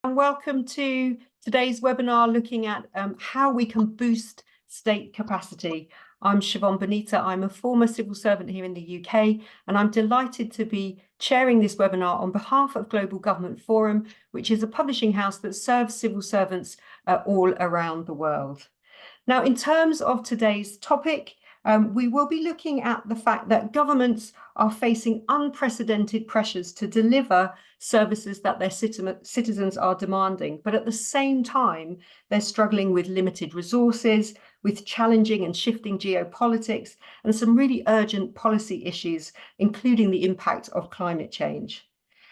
And welcome to today's webinar looking at how we can boost state capacity. I'm Siobhan Bonita. I'm a former civil servant here in the UK, and I'm delighted to be chairing this webinar on behalf of Global Government Forum, which is a publishing house that serves civil servants all around the world. Now, in terms of today's topic, we will be looking at the fact that governments are facing unprecedented pressures to deliver services that their citizens are demanding, but at the same time, they're struggling with limited resources, with challenging and shifting geopolitics, and some really urgent policy issues, including the impact of climate change.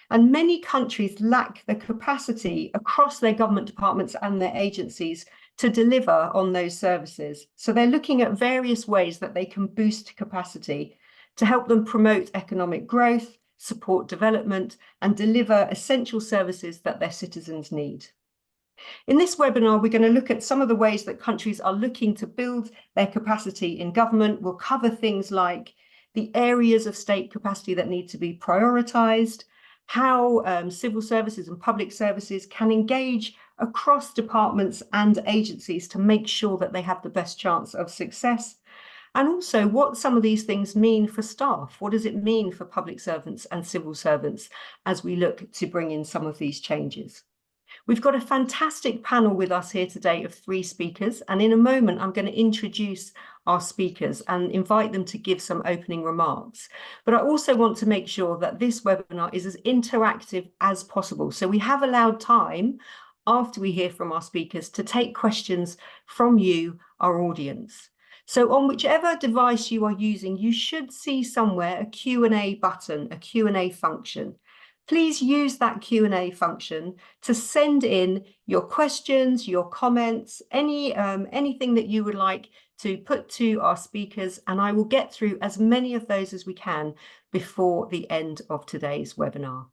And many countries lack the capacity across their government departments and their agencies to deliver on those services. So they're looking at various ways that they can boost capacity to help them promote economic growth, support development, and deliver essential services that their citizens need. In this webinar, we're going to look at some of the ways that countries are looking to build their capacity in government. We'll cover things like the areas of state capacity that need to be prioritised, how civil services and public services can engage across departments and agencies to make sure that they have the best chance of success, and also what some of these things mean for staff. What does it mean for public servants and civil servants as we look to bring in some of these changes? We've got a fantastic panel with us here today of 3 speakers, and in a moment I'm going to introduce our speakers and invite them to give some opening remarks. But I also want to make sure that this webinar is as interactive as possible. So we have allowed time after we hear from our speakers to take questions from you, our audience. So on whichever device you are using, you should see somewhere a Q&A button, a Q&A function. Please use that Q&A function to send in your questions, your comments, anything that you would like to put to our speakers, and I will get through as many of those as we can before the end of today's webinar.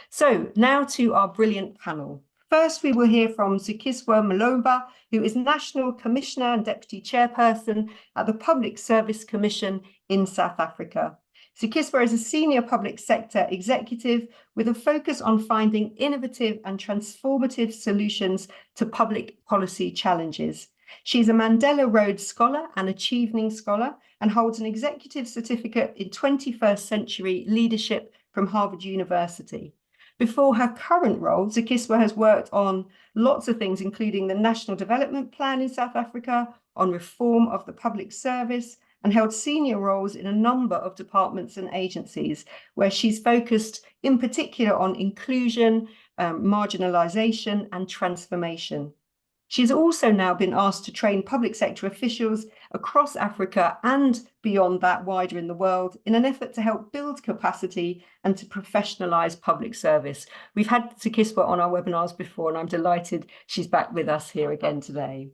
So now to our brilliant panel. First, we will hear from Zukiswa Maloba, who is National Commissioner and Deputy Chairperson at the Public Service Commission in South Africa. Zukiswa is a senior public sector executive with a focus on finding innovative and transformative solutions to public policy challenges. She's a Mandela Rhodes Scholar and Achieving Scholar and holds an executive certificate in 21st century leadership from Harvard University. Before her current role, Zukiswa has worked on lots of things, including the National Development Plan in South Africa, on reform of the public service, and held senior roles in a number of departments and agencies, where she's focused in particular on inclusion, marginalisation, and transformation. She's also now been asked to train public sector officials across Africa and beyond that, wider in the world, in an effort to help build capacity and to professionalise public service. We've had Zukiswa on our webinars before, and I'm delighted she's back with us here again today.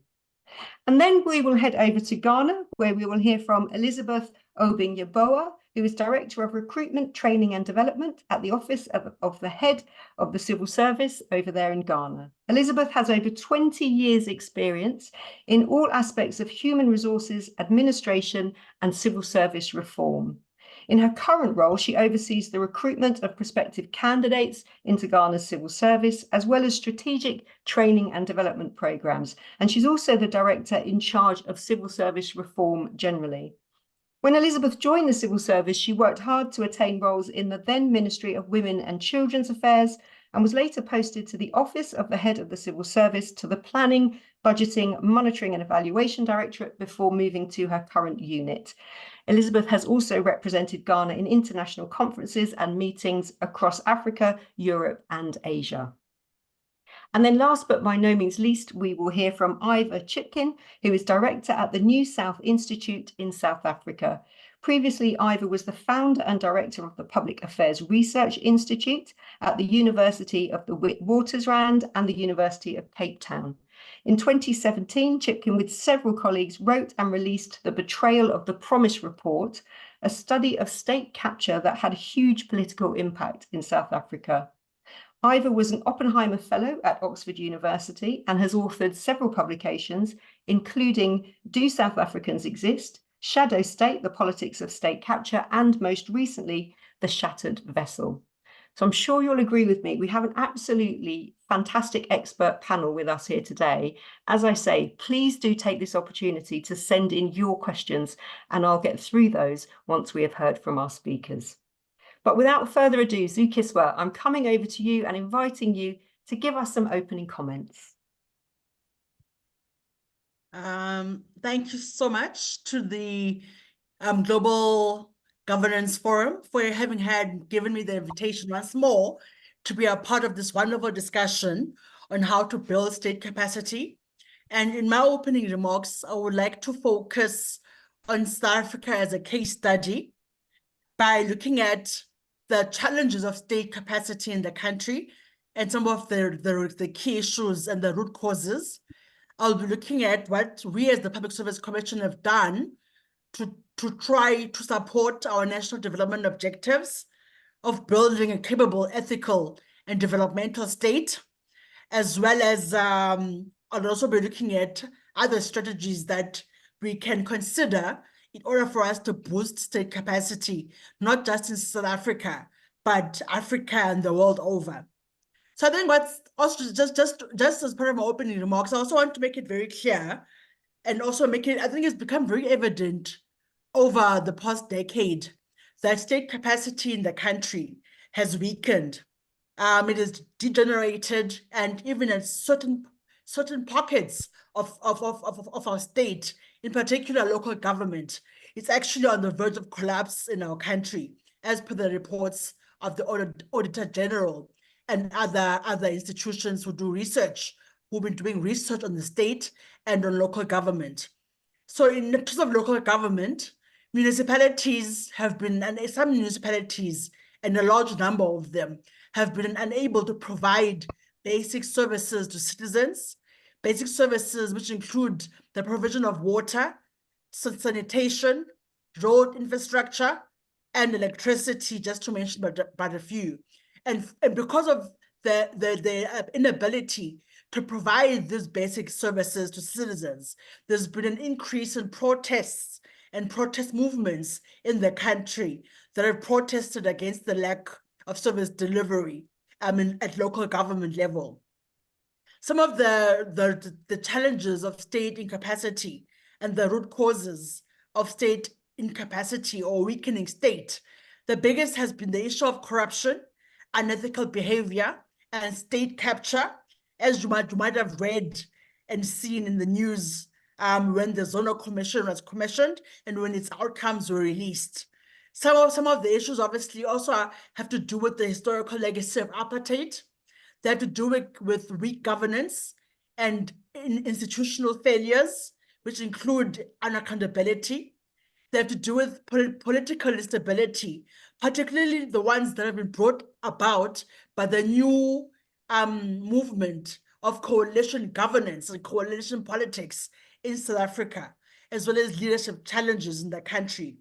And then we will head over to Ghana, where we will hear from Elizabeth Obing-Yeboah, who is Director of Recruitment, Training and Development at the Office of the Head of the Civil Service over there in Ghana. Elizabeth has over 20 years' experience in all aspects of human resources, administration and civil service reform. In her current role, she oversees the recruitment of prospective candidates into Ghana's civil service, as well as strategic training and development programs. And she's also the director in charge of civil service reform generally. When Elizabeth joined the civil service, she worked hard to attain roles in the then Ministry of Women and Children's Affairs and was later posted to the Office of the Head of the Civil Service, to the Planning, Budgeting, Monitoring and Evaluation Directorate before moving to her current unit. Elizabeth has also represented Ghana in international conferences and meetings across Africa, Europe and Asia. And then last but by no means least, we will hear from Ivor Chipkin, who is Director at the New South Institute in South Africa. Previously, Ivor was the founder and director of the Public Affairs Research Institute at the University of the Witwatersrand and the University of Cape Town. In 2017, Chipkin, with several colleagues, wrote and released The Betrayal of the Promise Report, a study of state capture that had a huge political impact in South Africa. Ivor was an Oppenheimer Fellow at Oxford University and has authored several publications, including Do South Africans Exist?, Shadow State, The Politics of State Capture, and most recently, The Shattered Vessel. So I'm sure you'll agree with me. We have an absolutely fantastic expert panel with us here today. As I say, please do take this opportunity to send in your questions, and I'll get through those once we have heard from our speakers. But without further ado, Zukiswa, I'm coming over to you and inviting you to give us some opening comments. Thank you so much to the Global Governance Forum for given me the invitation once more to be a part of this wonderful discussion on how to build state capacity. And in my opening remarks, I would like to focus on South Africa as a case study by looking at the challenges of state capacity in the country and some of the key issues and the root causes. I'll be looking at what we as the Public Service Commission have done to try to support our national development objectives of building a capable, ethical, and developmental state, as well as I'll also be looking at other strategies that we can consider in order for us to boost state capacity, not just in South Africa, but Africa and the world over. So I think what's also just as part of my opening remarks, I also want to make it very clear and also I think it's become very evident over the past decade that state capacity in the country has weakened. It has degenerated, and even at certain pockets of our state, in particular local government, it's actually on the verge of collapse in our country, as per the reports of the Auditor General and other institutions who do research, who've been doing research on the state and on local government. So in terms of local government, municipalities have been, and some municipalities, and a large number of them, have been unable to provide basic services to citizens, basic services which include the provision of water, sanitation, road infrastructure, and electricity, just to mention but a few. And because of the inability to provide these basic services to citizens, there's been an increase in protests and protest movements in the country that have protested against the lack of service delivery at local government level. Some of the challenges of state incapacity and the root causes of state incapacity or weakening state, the biggest has been the issue of corruption, unethical behavior, and state capture, as you might have read and seen in the news when the Zonal Commission was commissioned and when its outcomes were released. Some of the issues obviously also have to do with the historical legacy of apartheid. They have to do with weak governance and institutional failures, which include unaccountability. They have to do with political instability, particularly the ones that have been brought about by the new movement of coalition governance and coalition politics in South Africa, as well as leadership challenges in the country.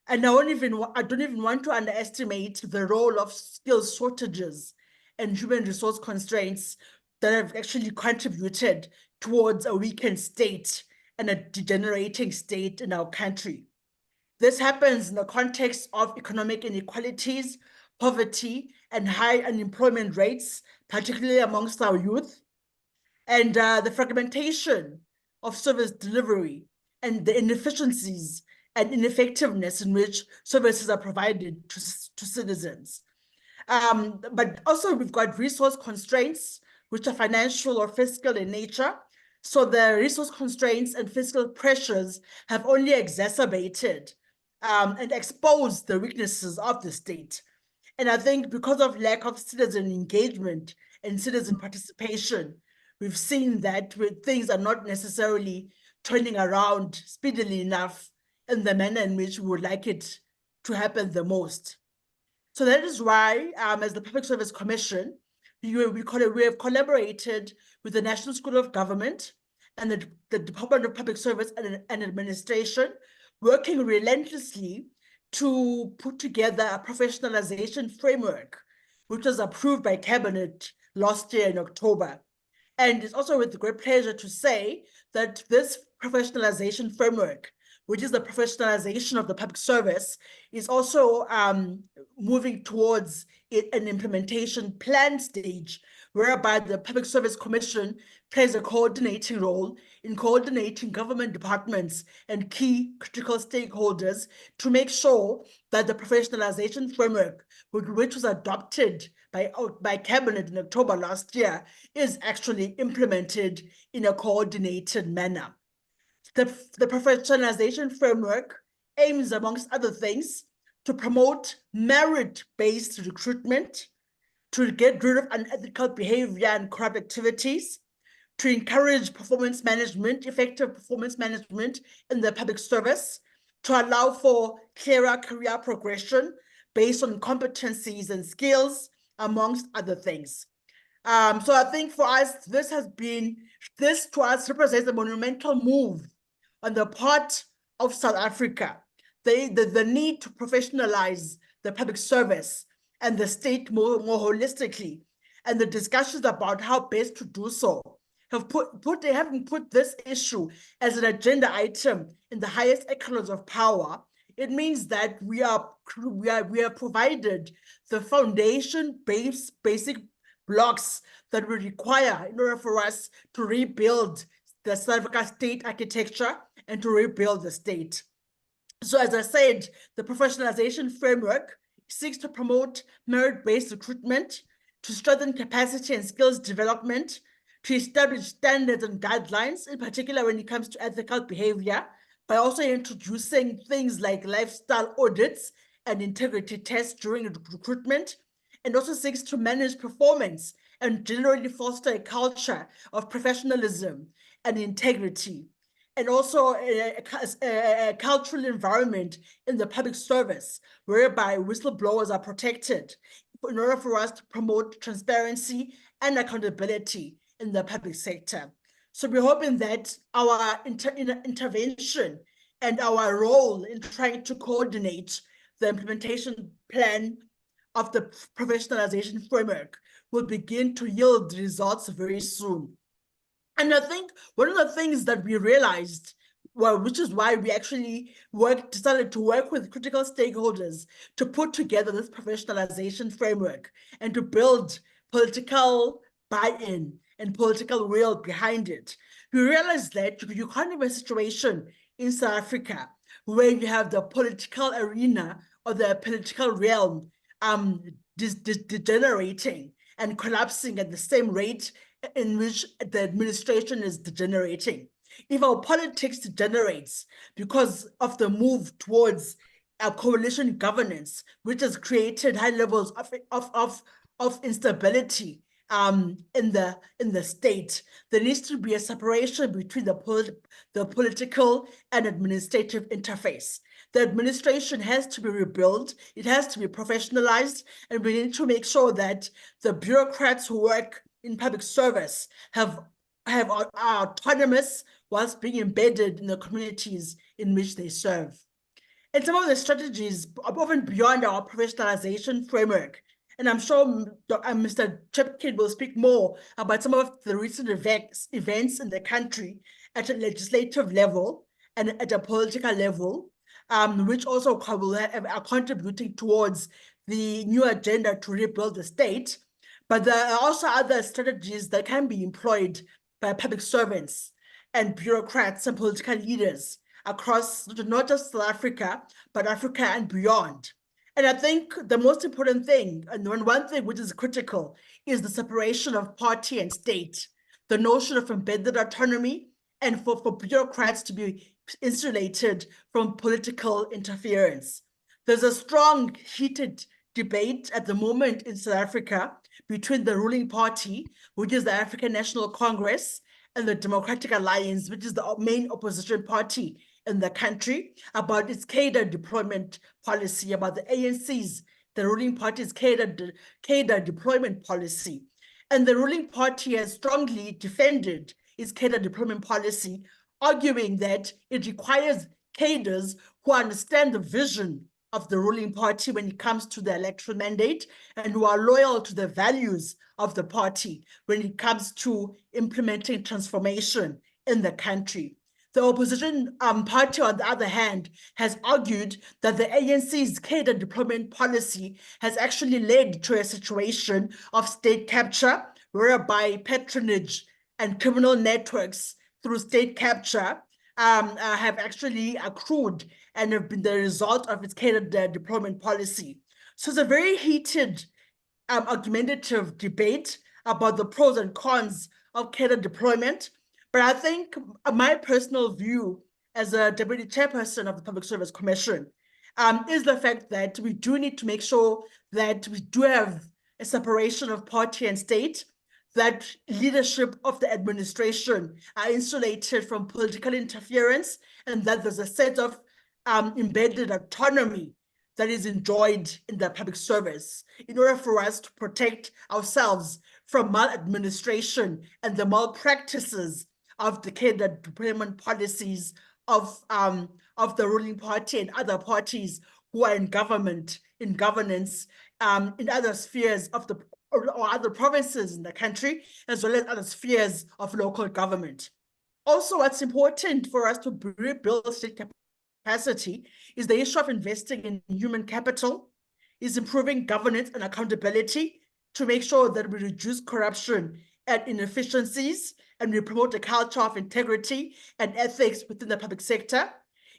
And I don't even want to underestimate the role of skills shortages and human resource constraints that have actually contributed towards a weakened state and a degenerating state in our country. This happens in the context of economic inequalities, poverty, and high unemployment rates, particularly amongst our youth, and the fragmentation of service delivery and the inefficiencies and ineffectiveness in which services are provided to citizens. But also we've got resource constraints, which are financial or fiscal in nature. So the resource constraints and fiscal pressures have only exacerbated and exposed the weaknesses of the state. And I think because of lack of citizen engagement and citizen participation, we've seen that things are not necessarily turning around speedily enough in the manner in which we would like it to happen the most. So that is why, as the Public Service Commission, we have collaborated with the National School of Government and the Department of Public Service and Administration, working relentlessly to put together a professionalization framework, which was approved by Cabinet last year in October. And it's also with great pleasure to say that this professionalization framework which is the professionalization of the public service, is also moving towards an implementation plan stage, whereby the Public Service Commission plays a coordinating role in coordinating government departments and key critical stakeholders to make sure that the professionalization framework, which was adopted by Cabinet in October last year, is actually implemented in a coordinated manner. The professionalization framework aims, amongst other things, to promote merit-based recruitment, to get rid of unethical behavior and corrupt activities, to encourage performance management, effective performance management in the public service, to allow for clearer career progression based on competencies and skills, amongst other things. So I think for us, this to us represents a monumental move on the part of South Africa, the need to professionalize the public service and the state more holistically, and the discussions about how best to do so have put this issue as an agenda item in the highest echelons of power. It means that we are provided the basic blocks that we require in order for us to rebuild the South Africa state architecture and to rebuild the state. So as I said, the professionalization framework seeks to promote merit-based recruitment, to strengthen capacity and skills development, to establish standards and guidelines, in particular when it comes to ethical behavior, by also introducing things like lifestyle audits and integrity tests during recruitment, and also seeks to manage performance and generally foster a culture of professionalism and integrity, and also a cultural environment in the public service whereby whistleblowers are protected in order for us to promote transparency and accountability in the public sector. So we're hoping that our intervention and our role in trying to coordinate the implementation plan of the professionalization framework will begin to yield results very soon. And I think one of the things that we realized, well, which is why we actually decided to work with critical stakeholders to put together this professionalization framework and to build political buy-in and political will behind it. We realized that you can't have a situation in South Africa where you have the political arena or the political realm degenerating and collapsing at the same rate in which the administration is degenerating. If our politics degenerates because of the move towards a coalition governance, which has created high levels of instability in the state, there needs to be a separation between the political and administrative interface. The administration has to be rebuilt, it has to be professionalized, and we need to make sure that the bureaucrats who work in public service are autonomous whilst being embedded in the communities in which they serve. And some of the strategies are often beyond our professionalization framework. And I'm sure Mr. Chepkin will speak more about some of the recent events in the country at a legislative level and at a political level, which also are contributing towards the new agenda to rebuild the state. But there are also other strategies that can be employed by public servants and bureaucrats and political leaders across not just South Africa, but Africa and beyond. And I think the most important thing, and one thing which is critical, is the separation of party and state, the notion of embedded autonomy, and for bureaucrats to be insulated from political interference. There's a strong, heated debate at the moment in South Africa between the ruling party, which is the African National Congress, and the Democratic Alliance, which is the main opposition party in the country, about its cadre deployment policy, about the ANC's, the ruling party's cadre deployment policy. And the ruling party has strongly defended its cadre deployment policy, arguing that it requires cadres who understand the vision of the ruling party when it comes to the electoral mandate and who are loyal to the values of the party when it comes to implementing transformation in the country. The opposition party, on the other hand, has argued that the ANC's cadre deployment policy has actually led to a situation of state capture, whereby patronage and criminal networks through state capture have actually accrued and have been the result of its cadre deployment policy. So it's a very heated argumentative debate about the pros and cons of cadre deployment. But I think my personal view as a deputy chairperson of the Public Service Commission is the fact that we do need to make sure that we do have a separation of party and state, that leadership of the administration are insulated from political interference, and that there's a set of embedded autonomy that is enjoyed in the public service in order for us to protect ourselves from maladministration and the malpractices of the cadre deployment policies of the ruling party and other parties who are in government, in governance, in other spheres of the or other provinces in the country, as well as other spheres of local government. Also, what's important for us to rebuild state capacity is the issue of investing in human capital, is improving governance and accountability to make sure that we reduce corruption and inefficiencies, and we promote a culture of integrity and ethics within the public sector.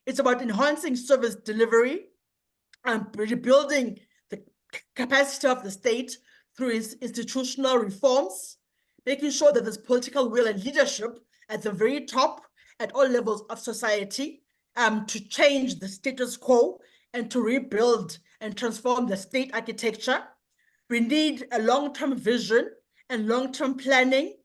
It's about enhancing service delivery and rebuilding the capacity of the state through institutional reforms, making sure that there's political will and leadership at the very top, at all levels of society, to change the status quo and to rebuild and transform the state architecture. We need a long-term vision and long-term planning,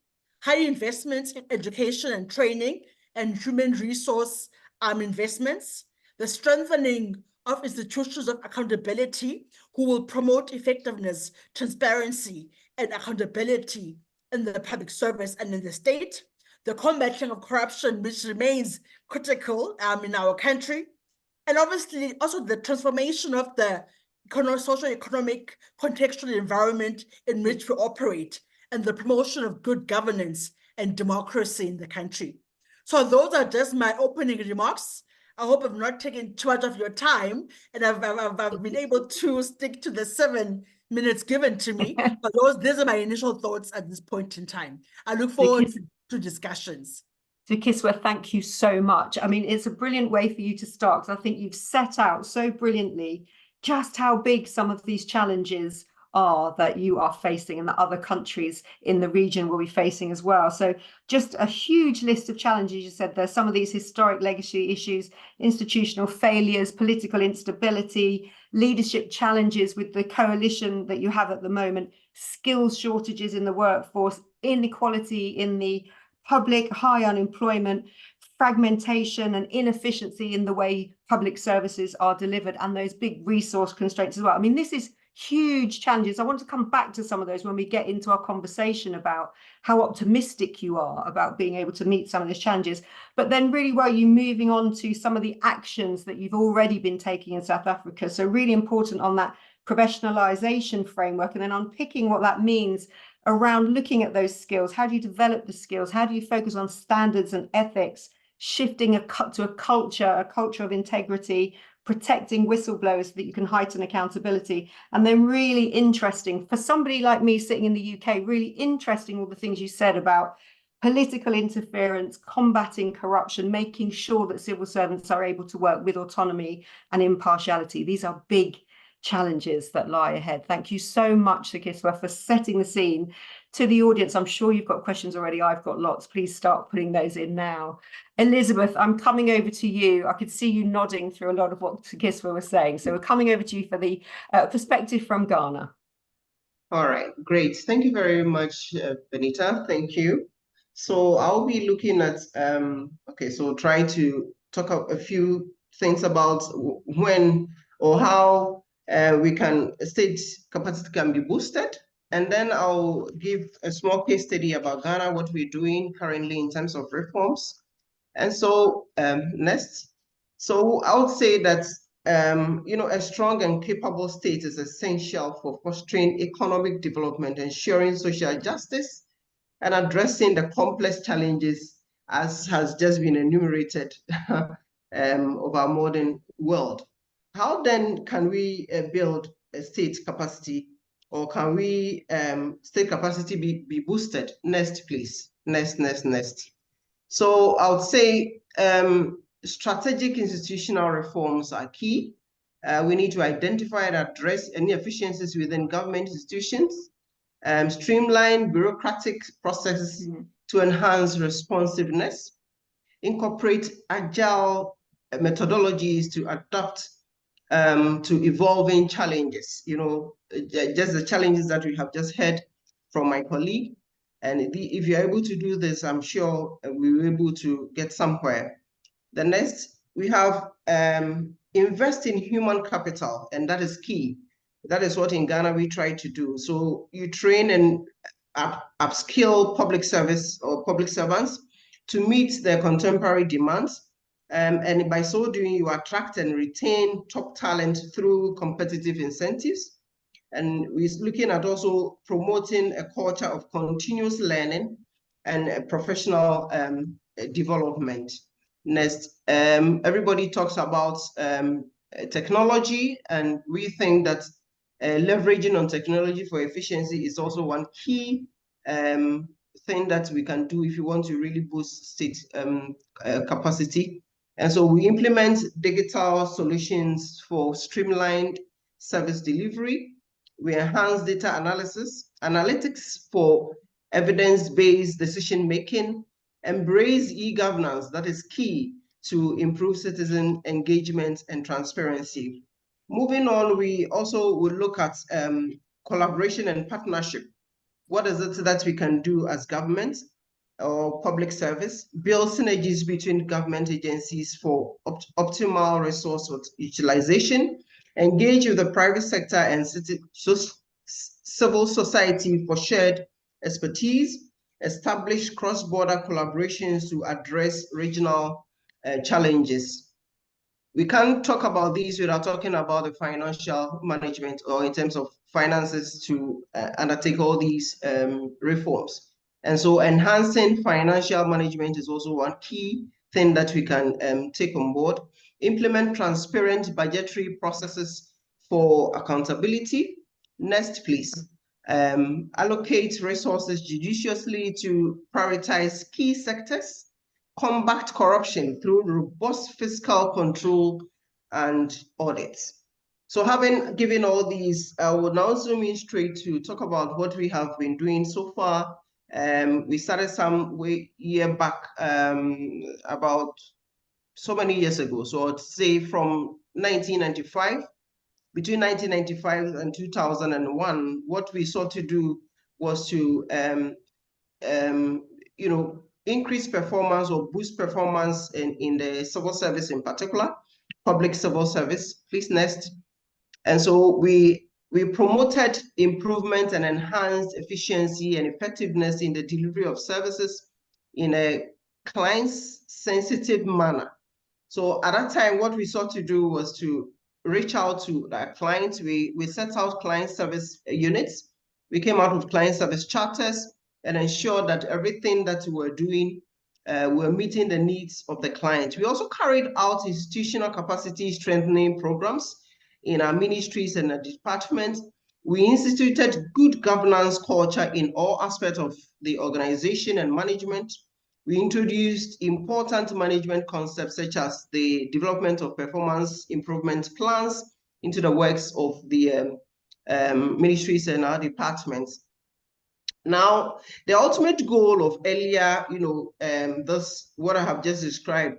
high investments in education and training and human resource investments, the strengthening of institutions of accountability who will promote effectiveness, transparency, and accountability in the public service and in the state, the combating of corruption, which remains critical in our country, and obviously also the transformation of the socio-economic contextual environment in which we operate, and the promotion of good governance and democracy in the country. So those are just my opening remarks. I hope I've not taken too much of your time, and I've been able to stick to the 7 minutes given to me. But these are my initial thoughts at this point in time. I look forward to discussions. So Kiswa, thank you so much. I mean, it's a brilliant way for you to start, because I think you've set out so brilliantly just how big some of these challenges are that you are facing and that other countries in the region will be facing as well. So just a huge list of challenges. You said there's some of these historic legacy issues, institutional failures, political instability, leadership challenges with the coalition that you have at the moment, skills shortages in the workforce, inequality in the public, high unemployment, fragmentation and inefficiency in the way public services are delivered, and those big resource constraints as well. I mean, this is huge challenges. I want to come back to some of those when we get into our conversation about how optimistic you are about being able to meet some of those challenges. But then really, were you moving on to some of the actions that you've already been taking in South Africa? So really important on that professionalization framework, and then unpicking what that means around looking at those skills. How do you develop the skills? How do you focus on standards and ethics, shifting to a culture of integrity, protecting whistleblowers so that you can heighten accountability? And then really interesting for somebody like me sitting in the UK, really interesting all the things you said about political interference, combating corruption, making sure that civil servants are able to work with autonomy and impartiality. These are big challenges that lie ahead. Thank you so much, Sikiswa, for setting the scene. To the audience, I'm sure you've got questions already. I've got lots. Please start putting those in now. Elizabeth, I'm coming over to you. I could see you nodding through a lot of what Sikiswa was saying. So we're coming over to you for the perspective from Ghana. All right, great. Thank you very much, Benita. Thank you. So I'll be looking at, so trying to talk a few things about when or how state capacity can be boosted. And then I'll give a small case study about Ghana, what we're doing currently in terms of reforms. And so next, so I would say that, a strong and capable state is essential for fostering economic development, ensuring social justice, and addressing the complex challenges as has just been enumerated of our modern world. How then can we build a state capacity, or can we state capacity be boosted? Next, please. Next. So I would say strategic institutional reforms are key. We need to identify and address any efficiencies within government institutions, streamline bureaucratic processes to enhance responsiveness, incorporate agile methodologies to adapt to evolving challenges. Just the challenges that we have just heard from my colleague. And if you're able to do this, I'm sure we're able to get somewhere. The next, we have invest in human capital, and that is key. That is what in Ghana we try to do. So you train and upskill public service or public servants to meet their contemporary demands. And by so doing, you attract and retain top talent through competitive incentives. And we're looking at also promoting a culture of continuous learning and professional development. Next, everybody talks about technology, and we think that leveraging on technology for efficiency is also one key thing that we can do if you want to really boost state capacity. And so we implement digital solutions for streamlined service delivery. We enhance data analytics for evidence-based decision-making, embrace e-governance, that is key to improve citizen engagement and transparency. Moving on, we also will look at collaboration and partnership. What is it that we can do as government or public service? Build synergies between government agencies for optimal resource utilization, engage with the private sector and civil society for shared expertise, establish cross-border collaborations to address regional challenges. We can't talk about these without talking about the financial management, or in terms of finances to undertake all these reforms. And so enhancing financial management is also one key thing that we can take on board. Implement transparent budgetary processes for accountability. Next, please. Allocate resources judiciously to prioritize key sectors. Combat corruption through robust fiscal control and audits. So having given all these, I will now zoom in straight to talk about what we have been doing so far. We started some year back, about so many years ago. So I'd say from 1995, between 1995 and 2001, what we sought to do was to, increase performance or boost performance in the civil service, in particular, public civil service. Please, next. And so we promoted improvement and enhanced efficiency and effectiveness in the delivery of services in a client-sensitive manner. So at that time, what we sought to do was to reach out to our clients. We set out client service units. We came out with client service charters and ensure that everything that we were doing, we're meeting the needs of the client. We also carried out institutional capacity strengthening programs in our ministries and our departments. We instituted good governance culture in all aspects of the organization and management. We introduced important management concepts such as the development of performance improvement plans into the works of the ministries and our departments. Now, the ultimate goal of earlier, what I have just described,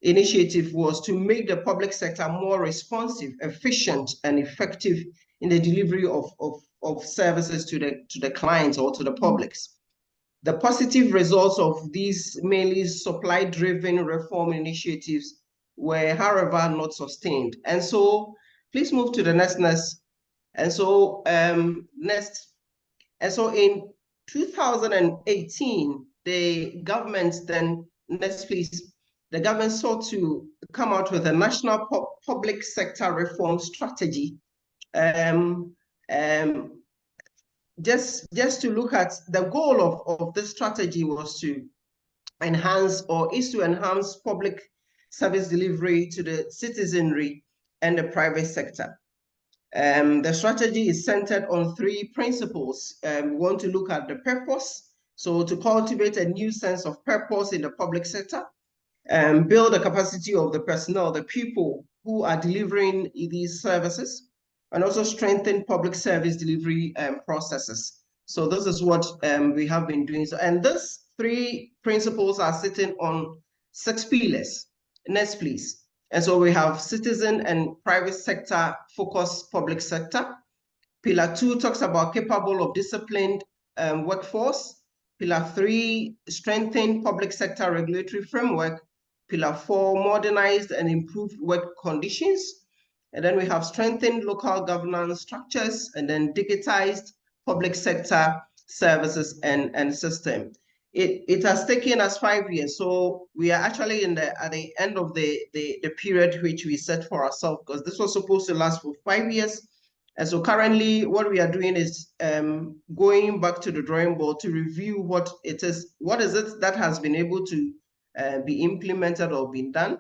initiative was to make the public sector more responsive, efficient, and effective in the delivery of services to the clients or to the publics. The positive results of these mainly supply-driven reform initiatives were, however, not sustained. And so, please move to the next. And so, next. And so in 2018, the government then, next please, the government sought to come out with a national public sector reform strategy. Just to look at the goal of this strategy was to enhance or is to enhance public service delivery to the citizenry and the private sector. The strategy is centered on 3 principles. We want to look at the purpose, so to cultivate a new sense of purpose in the public sector, build the capacity of the personnel, the people who are delivering these services, and also strengthen public service delivery processes. So this is what we have been doing. So, and these 3 principles are sitting on 6 pillars. Next, please. And so we have citizen and private sector focused public sector. Pillar 2 talks about capable of disciplined workforce. Pillar 3, strengthen public sector regulatory framework. Pillar 4, modernized and improved work conditions. And then we have strengthened local governance structures, and then digitized public sector services and system. It has taken us 5 years, so we are actually at the end of the period which we set for ourselves, because this was supposed to last for 5 years. And so currently what we are doing is going back to the drawing board to review what is it that has been able to be implemented or been done,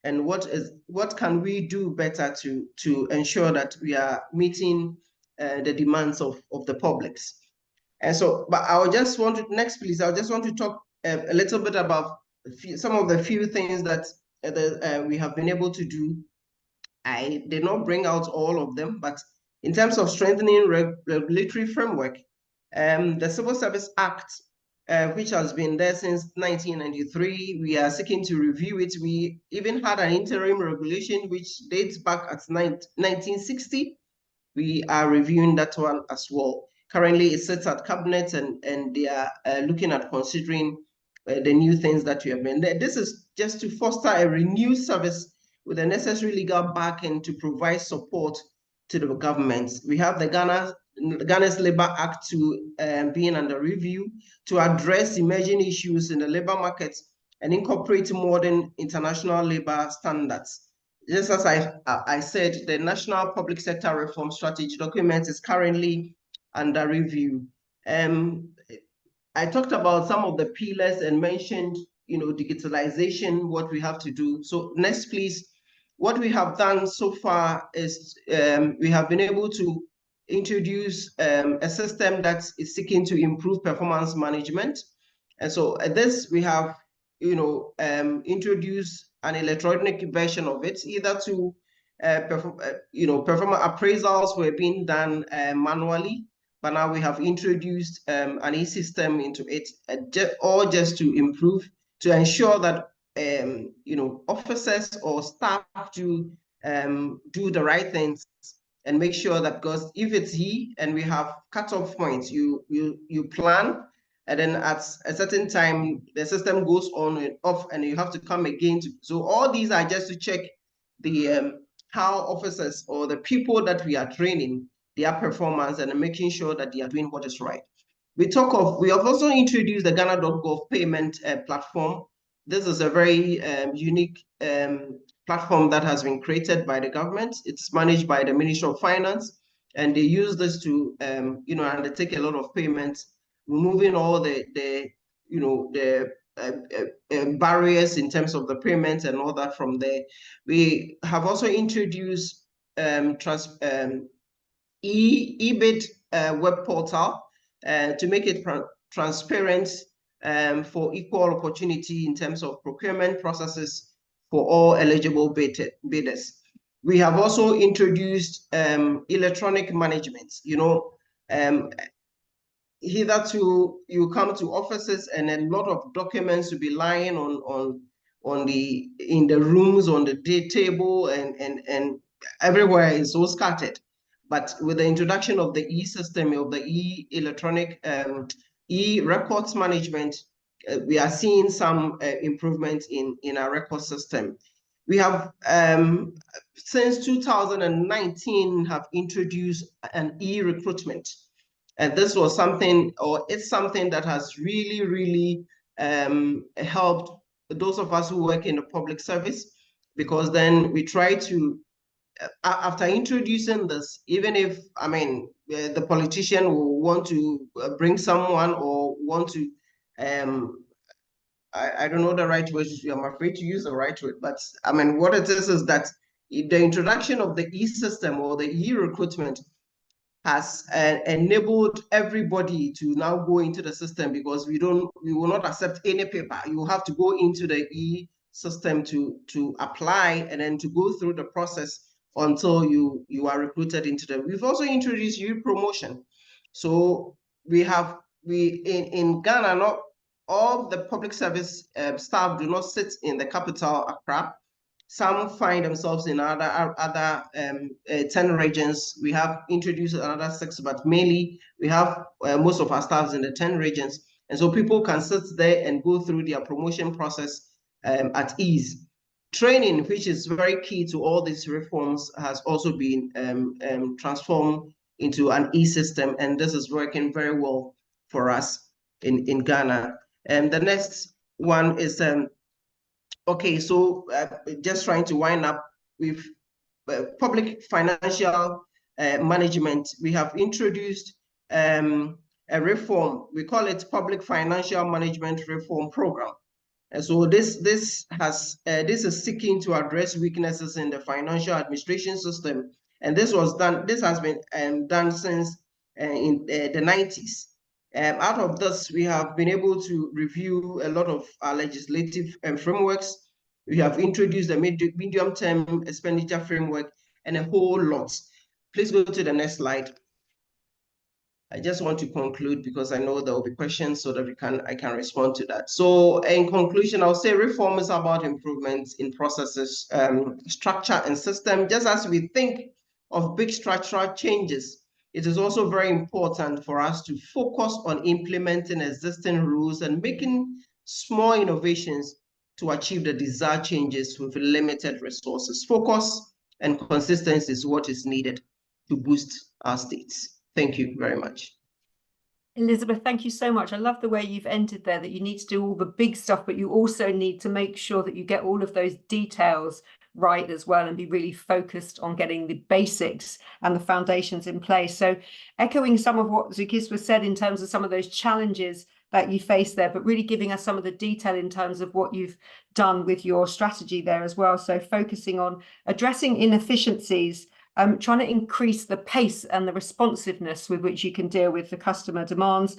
and what can we do better to ensure that we are meeting the demands of the publics. And so, but I just want to, next please, I just want to talk a little bit about some of the few things that we have been able to do. I did not bring out all of them, but in terms of strengthening regulatory framework, the Civil Service Act, which has been there since 1993, we are seeking to review it. We even had an interim regulation which dates back at 1960. We are reviewing that one as well. Currently, it sits at cabinet, and they are looking at considering the new things that we have been there. This is just to foster a renewed service with the necessary legal backing to provide support to the government. We have the Ghana's Labour Act being under review to address emerging issues in the labor market and incorporate modern international labor standards. Just as I said, the National Public Sector Reform Strategy document is currently under review. I talked about some of the pillars and mentioned, digitalization, what we have to do. So next, please. What we have done so far is we have been able to introduce a system that is seeking to improve performance management. And so this we have, introduced an electronic version of it, either to perform appraisals were being done manually, but now we have introduced an e-system into it, all just to improve, to ensure that officers or staff do the right things and make sure that, because if it's and we have cutoff points, you plan, and then at a certain time the system goes on and off, and you have to come again. So all these are just to check the how officers or the people that we are training, their performance, and making sure that they are doing what is right. We have also introduced the Ghana.gov payment platform. This is a very unique platform that has been created by the government. It's managed by the Ministry of Finance, and they use this to undertake a lot of payments, removing all the barriers in terms of the payments and all that from there. We have also introduced eBID web portal to make it transparent for equal opportunity in terms of procurement processes for all eligible bidders. We have also introduced electronic management. Hitherto, you come to offices and a lot of documents will be lying in the rooms, on the day table, and everywhere is so scattered. But with the introduction of the e-system, of the electronic e-records management, we are seeing some improvement in our record system. We have, since 2019, have introduced an e-recruitment. And this was something, or it's something that has really, really helped those of us who work in the public service, because then we try to, after introducing this, even if, the politician will want to bring someone or want to I don't know the right word, I'm afraid to use the right word, but I mean, what it is that the introduction of the e-system or the e-recruitment has enabled everybody to now go into the system, because we will not accept any paper. You have to go into the e-system to apply and then to go through the process until you are recruited into them. We've also introduced e-promotion. So in Ghana, not all the public service staff do not sit in the capital, Accra. Some find themselves in other 10 regions. We have introduced another 6, but mainly we have most of our staffs in the 10 regions. And so people can sit there and go through their promotion process at ease. Training, which is very key to all these reforms, has also been transformed into an e-system, and this is working very well for us in Ghana. And the next one is okay, so just trying to wind up with public financial management. We have introduced a reform. We call it Public Financial Management Reform Program. And so this is seeking to address weaknesses in the financial administration system. And this has been done since in the 90s. Out of this, we have been able to review a lot of our legislative frameworks. We have introduced the medium-term expenditure framework and a whole lot. Please go to the next slide. I just want to conclude because I know there will be questions so that I can respond to that. So in conclusion, I'll say reform is about improvements in processes, structure and system. Just as we think of big structural changes, it is also very important for us to focus on implementing existing rules and making small innovations to achieve the desired changes with limited resources. Focus and consistency is what is needed to boost our states. Thank you very much. Elizabeth, thank you so much. I love the way you've ended there, that you need to do all the big stuff, but you also need to make sure that you get all of those details right as well and be really focused on getting the basics and the foundations in place. So echoing some of what Zukiswa said in terms of some of those challenges that you face there, but really giving us some of the detail in terms of what you've done with your strategy there as well. So focusing on addressing inefficiencies, trying to increase the pace and the responsiveness with which you can deal with the customer demands.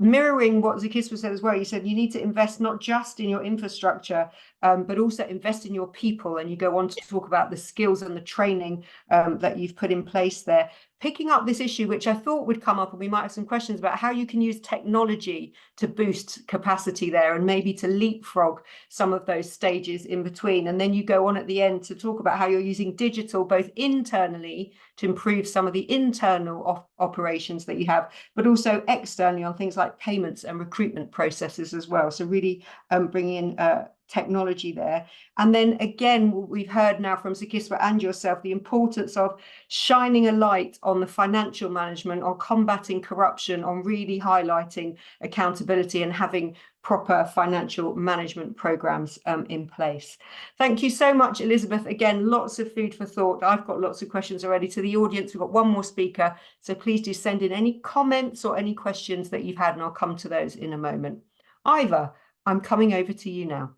Mirroring what Zukiswa said as well, you said you need to invest not just in your infrastructure, but also invest in your people. And you go on to talk about the skills and the training that you've put in place there. Picking up this issue, which I thought would come up, and we might have some questions about how you can use technology to boost capacity there and maybe to leapfrog some of those stages in between. And then you go on at the end to talk about how you're using digital both internally to improve some of the internal operations that you have, but also externally on things like payments and recruitment processes as well. So really bringing in technology there. And then again, we've heard now from Zukiswa and yourself the importance of shining a light on the financial management, on combating corruption, on really highlighting accountability and having proper financial management programs in place. Thank you so much, Elizabeth. Again, lots of food for thought. I've got lots of questions already. To the audience, we've got one more speaker, so please do send in any comments or any questions that you've had, and I'll come to those in a moment. Ivor, I'm coming over to you now.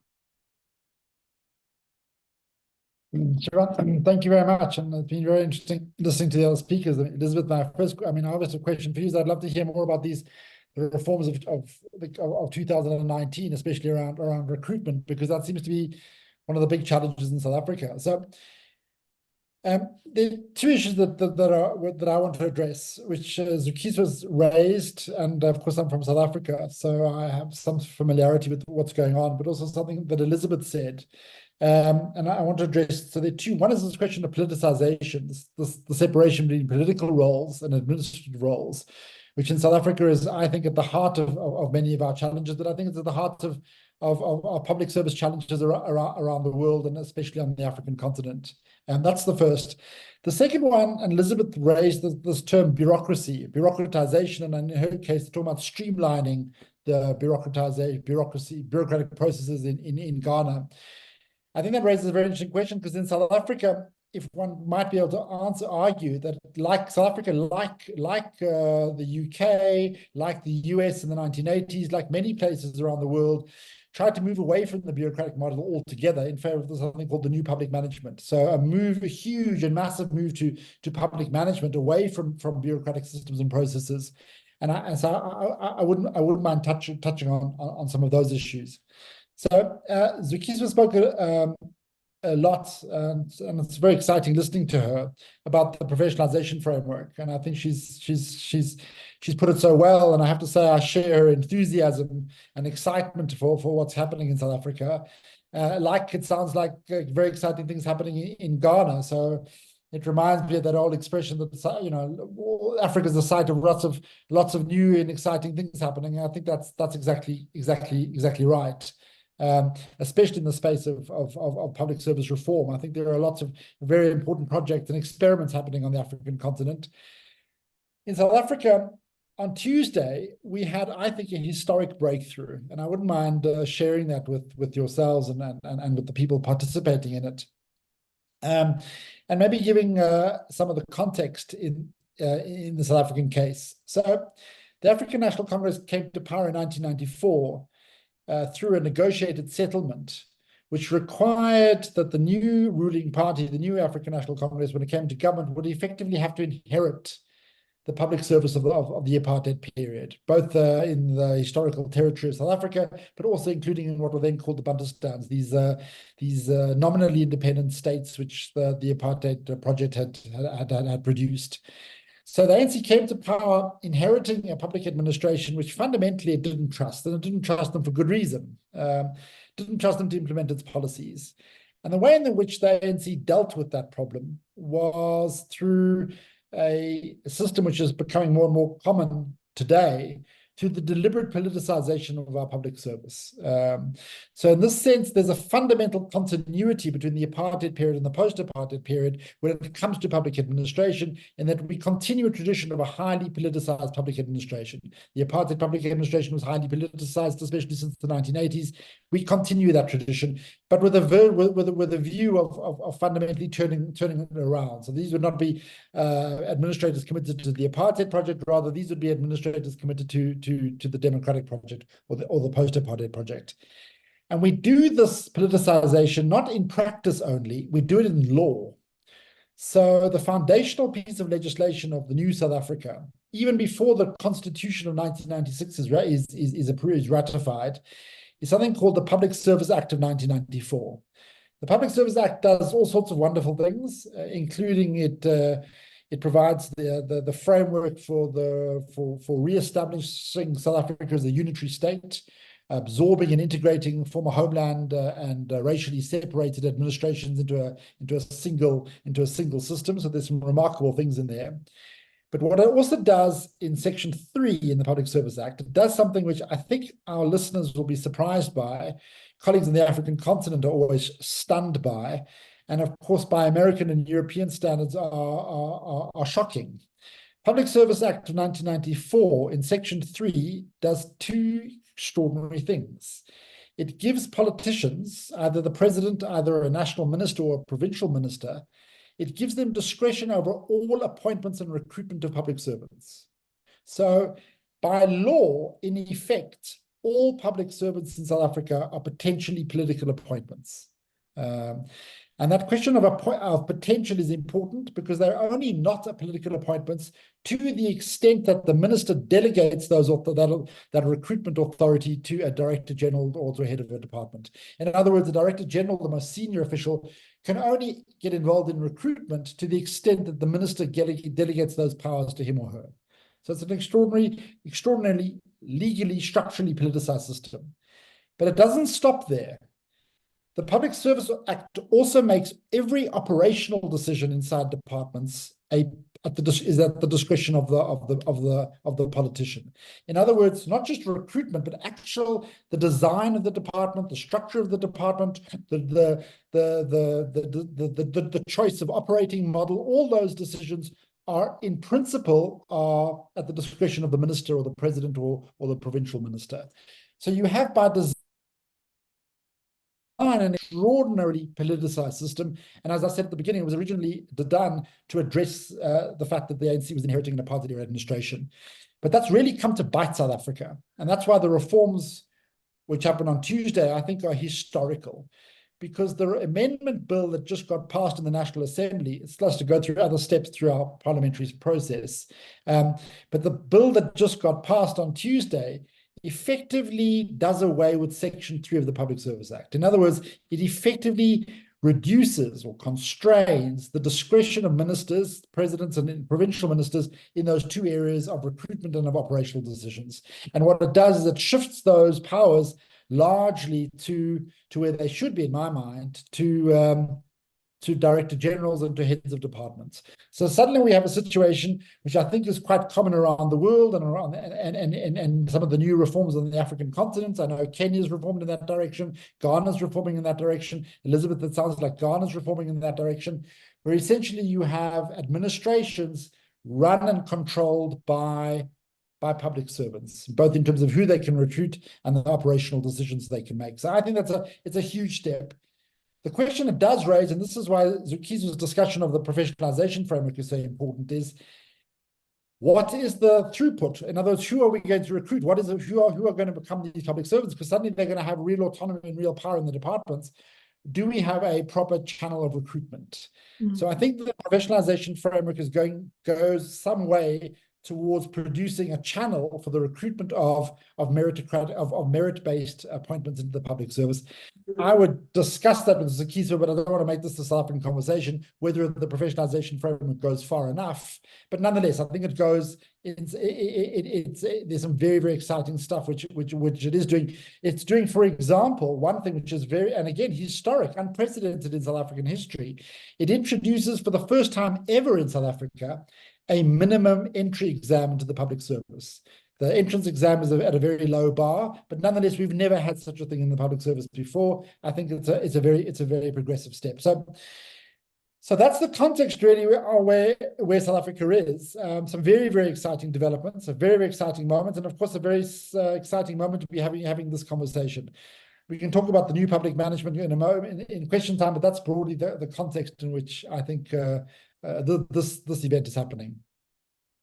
Sure. Thank you very much, and it's been very interesting listening to the other speakers. Elizabeth, my first, I have a question for you. I'd love to hear more about these reforms of 2019, especially around recruitment, because that seems to be one of the big challenges in South Africa. So, there are two issues that I want to address, which Zukiswa was raised, and of course I'm from South Africa, so I have some familiarity with what's going on, but also something that Elizabeth said. And I want to address, so there are two. One is this question of politicization, the separation between political roles and administrative roles, which in South Africa is, I think, at the heart of many of our challenges, but I think it's at the heart of our public service challenges around the world, and especially on the African continent. And that's the first. The second one, and Elizabeth raised this term bureaucratization, and in her case, talking about streamlining the bureaucratic processes in Ghana. I think that raises a very interesting question, because in South Africa, if one might be able to argue that like South Africa, like the UK, like the US in the 1980s, like many places around the world, tried to move away from the bureaucratic model altogether in favor of something called the new public management. So a huge and massive move to public management away from bureaucratic systems and processes. And so I wouldn't mind touching on some of those issues. So Zukiswa spoke a lot, and it's very exciting listening to her about the professionalization framework. And I think she's put it so well. And I have to say, I share her enthusiasm and excitement for what's happening in South Africa. It sounds like very exciting things happening in Ghana. So it reminds me of that old expression that, you know, Africa is the site of lots of new and exciting things happening. And I think that's exactly right. Especially in the space of public service reform. I think there are lots of very important projects and experiments happening on the African continent. In South Africa, on Tuesday, we had, I think, a historic breakthrough, and I wouldn't mind sharing that with yourselves and with the people participating in it. And maybe giving some of the context in the South African case. So the African National Congress came to power in 1994 through a negotiated settlement, which required that the new ruling party, the new African National Congress, when it came to government, would effectively have to inherit the public service of the apartheid period, both in the historical territory of South Africa, but also including in what were then called the Bantustans, these nominally independent states which the apartheid project had produced. So the ANC came to power inheriting a public administration which fundamentally it didn't trust, and it didn't trust them for good reason. Didn't trust them to implement its policies. And the way in which the ANC dealt with that problem was through a system which is becoming more and more common today, to the deliberate politicization of our public service. So in this sense, there's a fundamental continuity between the apartheid period and the post-apartheid period when it comes to public administration, in that we continue a tradition of a highly politicized public administration. The apartheid public administration was highly politicized, especially since the 1980s. We continue that tradition, but with a view of fundamentally turning it around. So these would not be administrators committed to the apartheid project, rather these would be administrators committed to the democratic project or the post-apartheid project. And we do this politicization not in practice only, we do it in law. So the foundational piece of legislation of the new South Africa, even before the Constitution of 1996 is ratified, is something called the Public Service Act of 1994. The Public Service Act does all sorts of wonderful things, including it provides the framework for re-establishing South Africa as a unitary state, absorbing and integrating former homeland and racially separated administrations into a single system. So there's some remarkable things in there. But what it also does in Section 3 in the Public Service Act, it does something which I think our listeners will be surprised by. Colleagues in the African continent are always stunned by, and of course by American and European standards are shocking. Public Service Act of 1994 in Section 3 does two extraordinary things. It gives politicians, either the president, either a national minister or a provincial minister, it gives them discretion over all appointments and recruitment of public servants. So by law, in effect, all public servants in South Africa are potentially political appointments. And that question of potential is important because they're only not political appointments to the extent that the minister delegates that recruitment authority to a director general or to a head of a department. In other words, the director general, the most senior official, can only get involved in recruitment to the extent that the minister delegates those powers to him or her. So it's an extraordinarily legally, structurally politicized system. But it doesn't stop there. The Public Service Act also makes every operational decision inside departments at the discretion of the politician. In other words, not just recruitment, but the design of the department, the structure of the department, the choice of operating model. All those decisions are, in principle, at the discretion of the minister or the president or the provincial minister. So you have by design an extraordinarily politicized system. And as I said at the beginning, it was originally done to address the fact that the ANC was inheriting an apartheid administration. But that's really come to bite South Africa. And that's why the reforms which happened on Tuesday, I think are historical, because the amendment bill that just got passed in the National Assembly, it's supposed to go through other steps through our parliamentary process. But the bill that just got passed on Tuesday effectively does away with Section 3 of the Public Service Act. In other words, it effectively reduces or constrains the discretion of ministers, presidents, and provincial ministers in those two areas of recruitment and of operational decisions. And what it does is it shifts those powers largely to where they should be, in my mind, to director generals and to heads of departments. So suddenly we have a situation which I think is quite common around the world and around and some of the new reforms on the African continent. I know Kenya's reformed in that direction, Ghana's reforming in that direction. Elizabeth, it sounds like Ghana's reforming in that direction, where essentially you have administrations run and controlled by public servants, both in terms of who they can recruit and the operational decisions they can make. So I think it's a huge step. The question it does raise, and this is why Zukiswa's discussion of the professionalization framework is so important, is what is the throughput? In other words, who are we going to recruit? Who are going to become these public servants? Because suddenly they're going to have real autonomy and real power in the departments. Do we have a proper channel of recruitment? So I think the professionalization framework goes some way towards producing a channel for the recruitment of merit-based appointments into the public service. I would discuss that with Zukiswa, but I don't want to make this a South African conversation, whether the professionalization framework goes far enough. But nonetheless, I think it goes, there's some very, very exciting stuff which it is doing. It's doing, for example, one thing which is very, and again, historic, unprecedented in South African history. It introduces for the first time ever in South Africa a minimum entry exam into the public service. The entrance exam is at a very low bar, but nonetheless, we've never had such a thing in the public service before. I think it's a very progressive step. So that's the context really where South Africa is. Some very, very exciting developments, a very, very exciting moment, and of course a very exciting moment to be having this conversation. We can talk about the new public management in a moment in question time, but that's broadly the context in which I think this event is happening.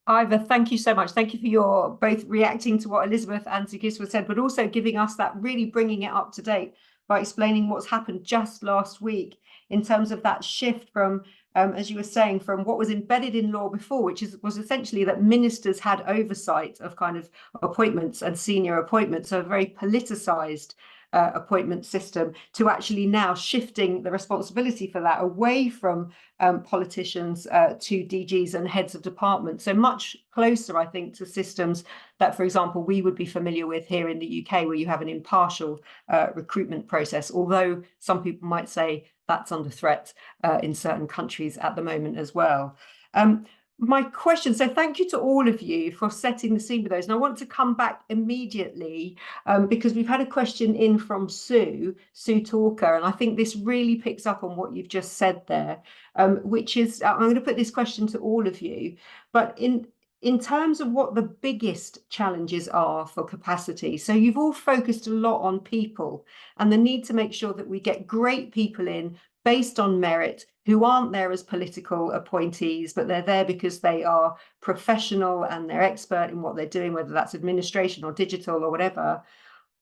Ivor, thank you so much. Thank you for your both reacting to what Elizabeth and Zukiswa said, but also giving us that, really bringing it up to date by explaining what's happened just last week in terms of that shift from, as you were saying, from what was embedded in law before, which was essentially that ministers had oversight of kind of appointments and senior appointments, so a very politicized appointment system, to actually now shifting the responsibility for that away from politicians to DGs and heads of departments. So much closer, I think, to systems that, for example, we would be familiar with here in the UK, where you have an impartial recruitment process, although some people might say that's under threat in certain countries at the moment as well. My question, so thank you to all of you for setting the scene with those. And I want to come back immediately because we've had a question in from Sue Talker, and I think this really picks up on what you've just said there, which is, I'm going to put this question to all of you, but in terms of what the biggest challenges are for capacity. So you've all focused a lot on people and the need to make sure that we get great people in based on merit, who aren't there as political appointees, but they're there because they are professional and they're expert in what they're doing, whether that's administration or digital or whatever.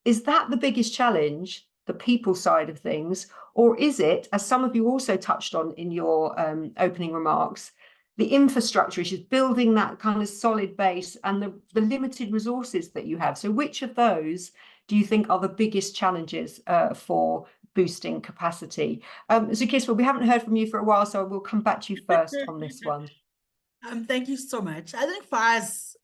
Is that the biggest challenge, the people side of things? Or is it, as some of you also touched on in your opening remarks, the infrastructure issues, building that kind of solid base and the limited resources that you have? So which of those do you think are the biggest challenges for boosting capacity? Zukiswa, we haven't heard from you for a while, so we'll come back to you first on this one. Thank you so much. I think for us,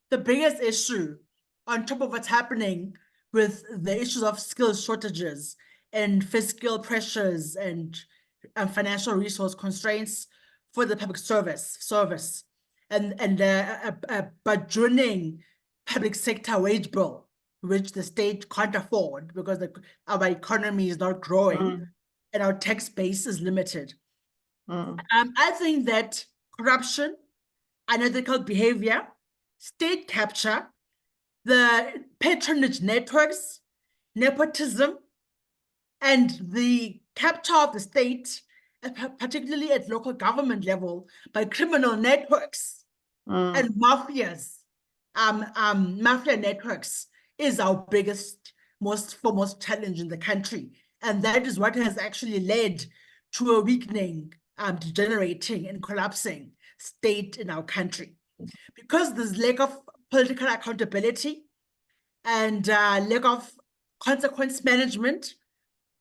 the biggest issue, on top of what's happening with the issues of skills shortages and fiscal pressures and financial resource constraints for the public service and a burgeoning public sector wage bill, which the state can't afford because our economy is not growing and our tax base is limited. I think that corruption, unethical behavior, state capture, the patronage networks, nepotism, and the capture of the state, particularly at local government level, by criminal networks and mafias, mafia networks, is our biggest most foremost challenge in the country. And that is what has actually led to a weakening, degenerating and collapsing state in our country. Because there's lack of political accountability and lack of consequence management,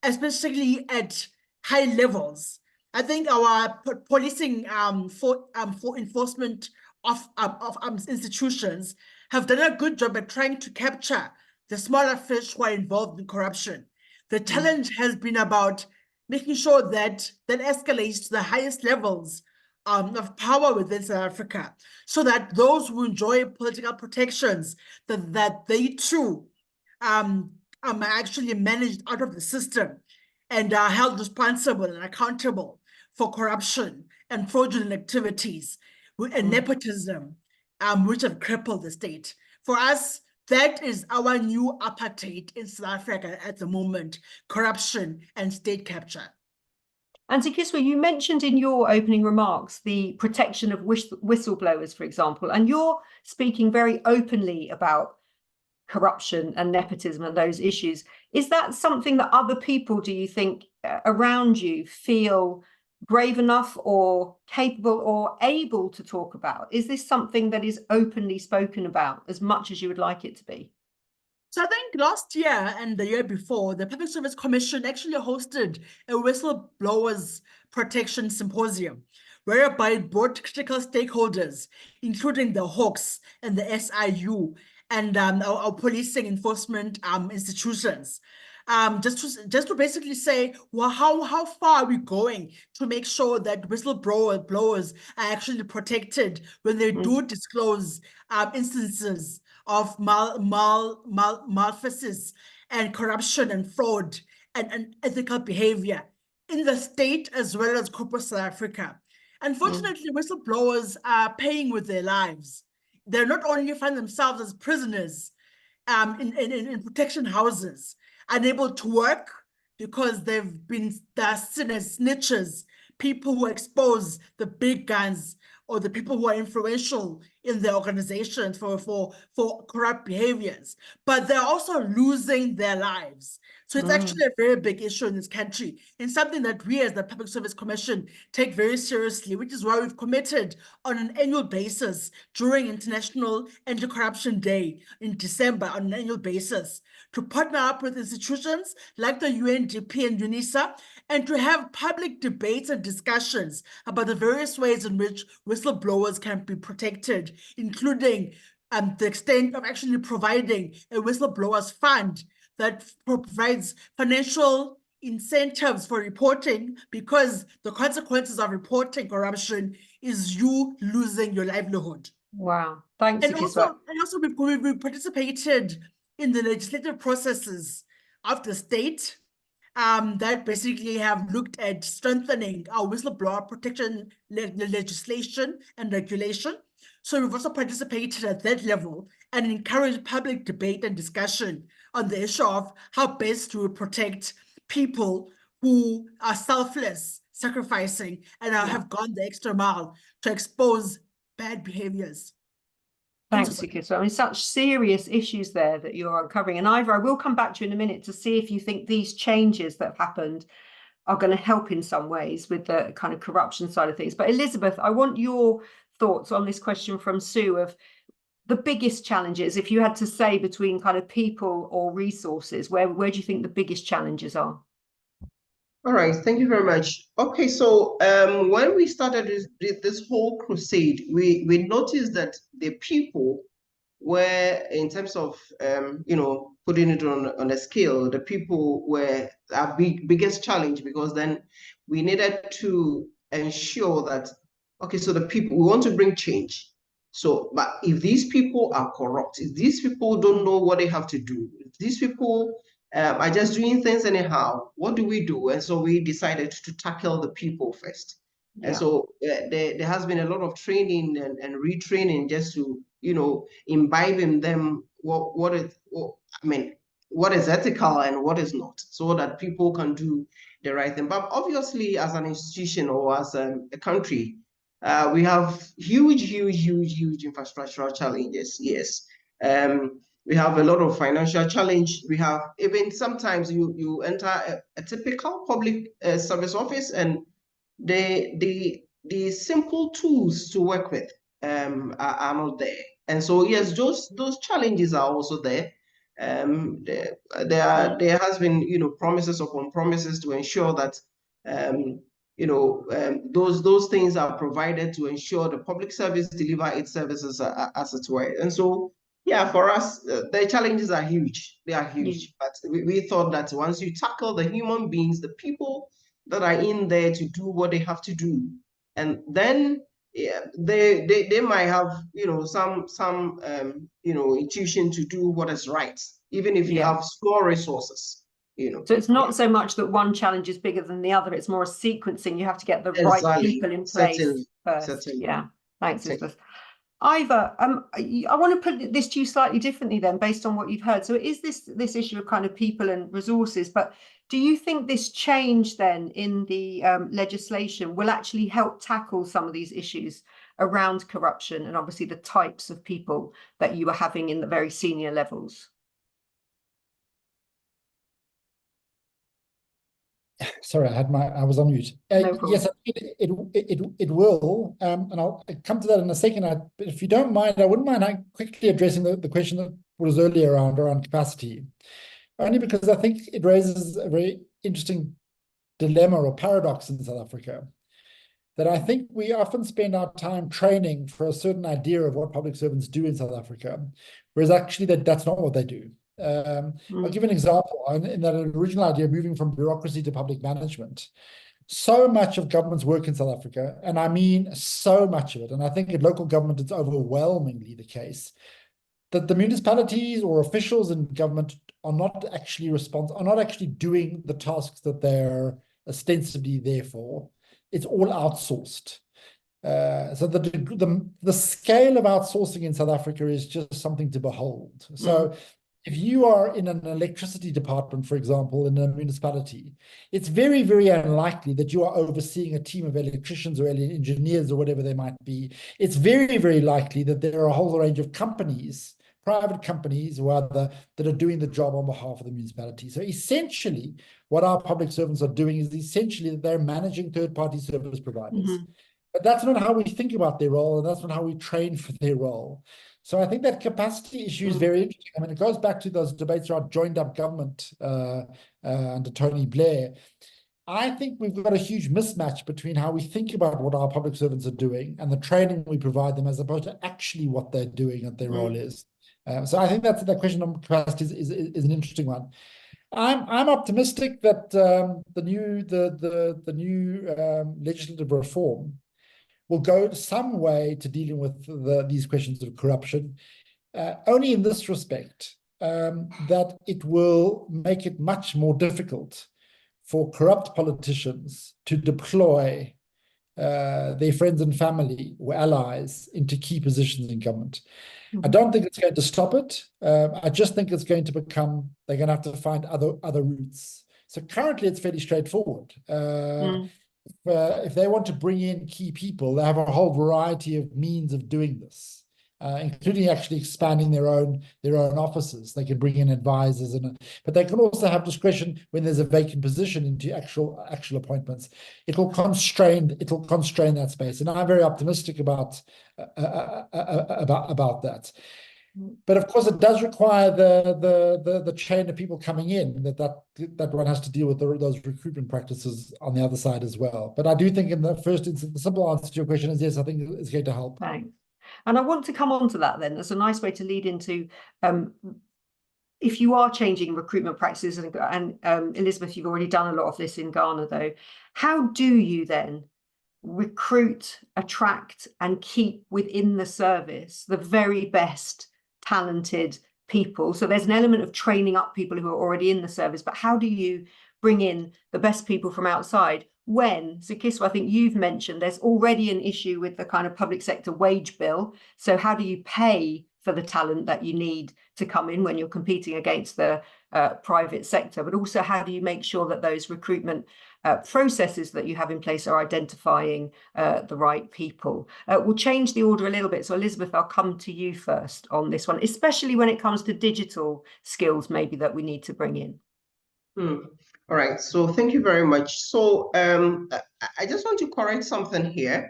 especially at high levels. I think our policing for enforcement of institutions have done a good job at trying to capture the smaller fish who are involved in corruption. The challenge has been about making sure that that escalates to the highest levels of power within South Africa, so that those who enjoy political protections, that they too are actually managed out of the system and are held responsible and accountable for corruption and fraudulent activities and nepotism, which have crippled the state. For us, that is our new apartheid in South Africa at the moment: corruption and state capture. And Zikiswa, you mentioned in your opening remarks the protection of whistleblowers, for example, and you're speaking very openly about corruption and nepotism and those issues. Is that something that other people, do you think, around you feel brave enough or capable or able to talk about? Is this something that is openly spoken about as much as you would like it to be? So I think last year and the year before, the Public Service Commission actually hosted a whistleblowers protection symposium, whereby it brought critical stakeholders, including the Hawks and the SIU and our policing enforcement institutions, just to basically say, well, how far are we going to make sure that whistleblowers are actually protected when they do disclose instances of malfeasance and corruption and fraud and ethical behavior in the state as well as corporate South Africa. Unfortunately, whistleblowers are paying with their lives. They're not only find themselves as prisoners in protection houses, unable to work because they're seen as snitches, people who expose the big guns or the people who are influential in the organizations for corrupt behaviors, but they're also losing their lives. So it's actually a very big issue in this country, and something that we as the Public Service Commission take very seriously, which is why we've committed on an annual basis during International Anti-Corruption Day in December on an annual basis to partner up with institutions like the UNDP and UNISA and to have public debates and discussions about the various ways in which whistleblowers can be protected, including the extent of actually providing a whistleblowers fund that provides financial incentives for reporting, because the consequences of reporting corruption is you losing your livelihood. Wow, thanks. And also we participated in the legislative processes of the state that basically have looked at strengthening our whistleblower protection legislation and regulation. So we've also participated at that level and encouraged public debate and discussion on the issue of how best to protect people who are selfless, sacrificing, and have gone the extra mile to expose bad behaviors. Thanks, Zikiswa. I mean, such serious issues there that you're uncovering. And Ivor, I will come back to you in a minute to see if you think these changes that have happened are going to help in some ways with the kind of corruption side of things. But Elizabeth, I want your thoughts on this question from Sue of the biggest challenges, if you had to say between kind of people or resources, where do you think the biggest challenges are? All right, thank you very much. Okay, so when we started this whole crusade, we noticed that the people were, in terms of putting it on a scale, the people were our biggest challenge, because then we needed to ensure that, okay, so the people, we want to bring change. So, but if these people are corrupt, if these people don't know what they have to do, if these people are just doing things anyhow, what do we do? And so we decided to tackle the people first. And so there has been a lot of training and retraining just to, imbibe in them what is ethical and what is not, so that people can do the right thing. But obviously, as an institution or as a country, we have huge infrastructural challenges. Yes. We have a lot of financial challenge. We have even sometimes you enter a typical public service office, and the simple tools to work with are not there. And so yes, those challenges are also there. There has been, you know, promises upon promises to ensure that those things are provided to ensure the public service deliver its services as it were. And so yeah, for us, the challenges are huge. They are huge. But we thought that once you tackle the human beings, the people that are in there to do what they have to do, and then yeah, they might have, you know, some intuition to do what is right, even if you have small resources, you know. So it's not so much that one challenge is bigger than the other, it's more a sequencing. You have to get the right people in place first. Certainly. Yeah, thanks, Elizabeth. Ivor, I want to put this to you slightly differently then, based on what you've heard. So it is this issue of kind of people and resources, but do you think this change then in the legislation will actually help tackle some of these issues around corruption and obviously the types of people that you are having in the very senior levels? Sorry, I was on mute. Yes, it will, and I'll come to that in a second. But if you don't mind, I wouldn't mind quickly addressing the question that was earlier around capacity, only because I think it raises a very interesting dilemma or paradox in South Africa, that I think we often spend our time training for a certain idea of what public servants do in South Africa, whereas actually that's not what they do. I'll give an example in that original idea, moving from bureaucracy to public management. So much of government's work in South Africa, and I mean so much of it, and I think in local government it's overwhelmingly the case, that the municipalities or officials in government are not actually doing the tasks that they're ostensibly there for. It's all outsourced. So the scale of outsourcing in South Africa is just something to behold. So if you are in an electricity department, for example, in a municipality, it's very, very unlikely that you are overseeing a team of electricians or engineers or whatever they might be. It's very, very likely that there are a whole range of companies, private companies that are doing the job on behalf of the municipality. So essentially, what our public servants are doing is essentially that they're managing third-party service providers. But that's not how we think about their role, and that's not how we train for their role. So I think that capacity issue is very interesting. I mean, it goes back to those debates around joined-up government under Tony Blair. I think we've got a huge mismatch between how we think about what our public servants are doing and the training we provide them, as opposed to actually what they're doing and their role is. So I think that question on capacity is an interesting one. I'm optimistic that the new legislative reform will go some way to dealing with these questions of corruption, only in this respect, that it will make it much more difficult for corrupt politicians to deploy their friends and family or allies into key positions in government. I don't think it's going to stop it. I just think it's going to become, they're going to have to find other routes. So currently it's fairly straightforward. If they want to bring in key people, they have a whole variety of means of doing this, including actually expanding their own offices. They can bring in advisors, but they can also have discretion when there's a vacant position into actual appointments. It'll constrain that space, and I'm very optimistic about that. But of course, it does require the chain of people coming in that one has to deal with those recruitment practices on the other side as well. But I do think in the first instance, the simple answer to your question is yes. I think it's going to help. Thanks. And I want to come on to that then. That's a nice way to lead into if you are changing recruitment practices, and Elizabeth, you've already done a lot of this in Ghana though. How do you then recruit, attract, and keep within the service the very best talented people? So there's an element of training up people who are already in the service, but how do you bring in the best people from outside when, Zukiswa, I think you've mentioned there's already an issue with the kind of public sector wage bill. So how do you pay for the talent that you need to come in when you're competing against the private sector, but also how do you make sure that those recruitment processes that you have in place are identifying the right people? We'll change the order a little bit. So Elizabeth, I'll come to you first on this one, especially when it comes to digital skills maybe that we need to bring in. All right, so thank you very much. So I just want to correct something here.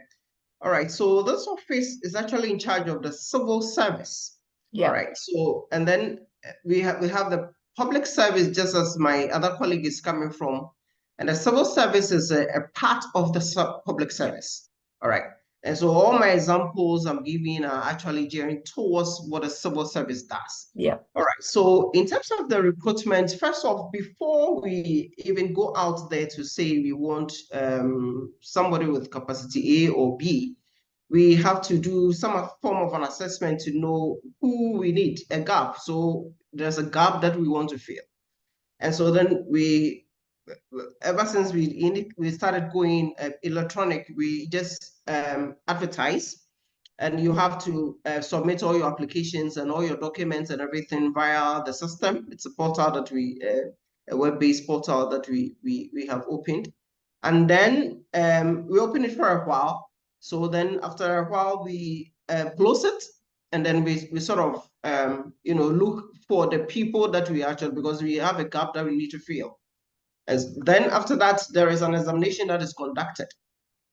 All right, so this office is actually in charge of the civil service. Yeah. All right, so and then we have the public service, just as my other colleague is coming from, and the civil service is a part of the public service. All right, and so all my examples I'm giving are actually gearing towards what a civil service does. Yeah. All right, so in terms of the recruitment, first off, before we even go out there to say we want somebody with capacity A or B, we have to do some form of an assessment to know who we need, a gap. So there's a gap that we want to fill. And so then ever since we started going electronic, we just advertise, and you have to submit all your applications and all your documents and everything via the system. It's a portal that a web-based portal that we have opened. And then we open it for a while. So then after a while, we close it, and then we sort of, look for the people that we actually, because we have a gap that we need to fill. Then after that, there is an examination that is conducted.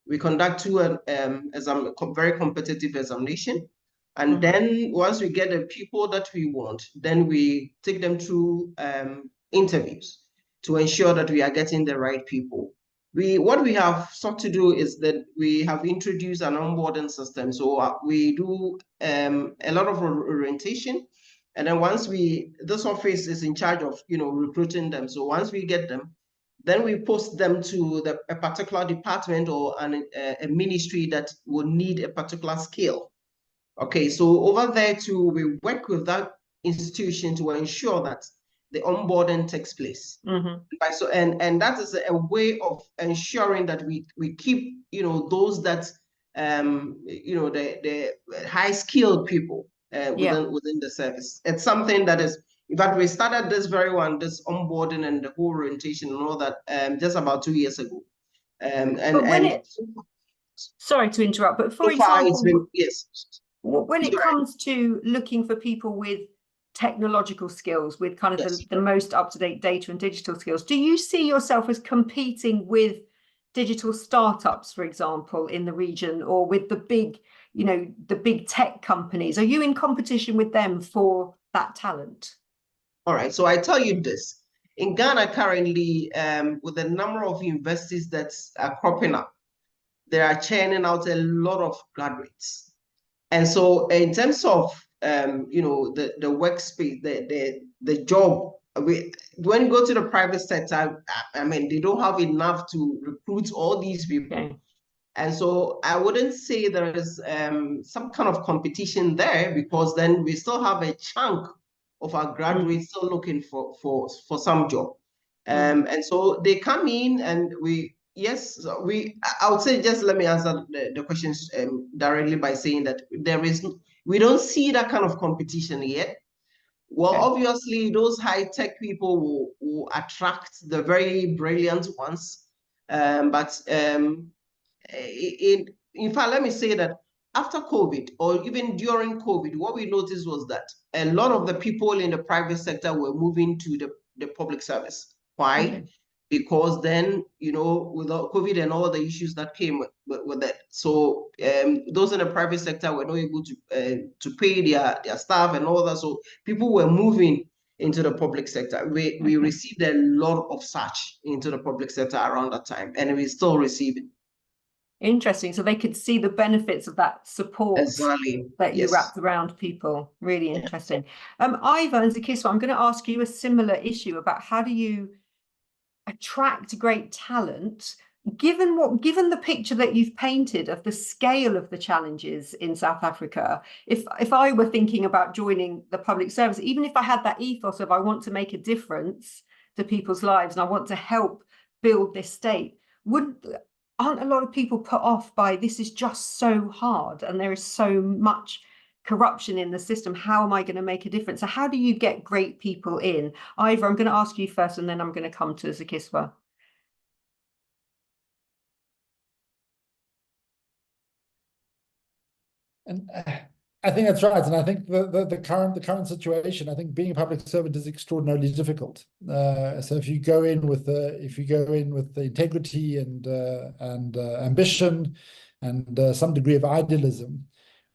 We conduct two very competitive examination. And then once we get the people that we want, then we take them through interviews to ensure that we are getting the right people. What we have sought to do is that we have introduced an onboarding system. So we do a lot of orientation. And then once this office is in charge of, recruiting them. So once we get them, then we post them to a particular department or a ministry that will need a particular skill. Okay, so over there too, we work with that institution to ensure that the onboarding takes place. So and that is a way of ensuring that we keep those that the high skilled people within the service. It's something that is, in fact, we started this onboarding and the whole orientation and all that just about 2 years ago. Sorry to interrupt, but for so far example, yes. When it comes to looking for people with technological skills, with kind of the most up-to-date data and digital skills, do you see yourself as competing with digital startups, for example, in the region, or with the big tech companies? Are you in competition with them for that talent? All right, so I tell you this. In Ghana currently, with the number of universities that are cropping up, they are churning out a lot of graduates. And so in terms of the workspace, the job, when you go to the private sector, I mean, they don't have enough to recruit all these people. Okay. And so I wouldn't say there is some kind of competition there, because then we still have a chunk of our graduates still looking for some job. And so they come in, and I would say, just let me answer the questions directly by saying that we don't see that kind of competition yet. Well, obviously, those high-tech people will attract the very brilliant ones. But in fact, let me say that after COVID, or even during COVID, what we noticed was that a lot of the people in the private sector were moving to the public service. Why? Okay. Because then, without COVID and all the issues that came with that, so those in the private sector were not able to pay their staff and all that. So people were moving into the public sector. We received a lot of such into the public sector around that time, and we're still receiving. Interesting. So they could see the benefits of that support that you wrapped around people. Really interesting. Iva and Zukiswa, I'm going to ask you a similar issue about how do you attract great talent, given the picture that you've painted of the scale of the challenges in South Africa. If I were thinking about joining the public service, even if I had that ethos of I want to make a difference to people's lives and I want to help build this state, aren't a lot of people put off by this is just so hard and there is so much corruption in the system, how am I going to make a difference? So how do you get great people in? Ivor, I'm going to ask you first, and then I'm going to come to Zukiswa. And I think that's right, and I think the current situation, I think being a public servant is extraordinarily difficult. So if you go in with the integrity and ambition and some degree of idealism,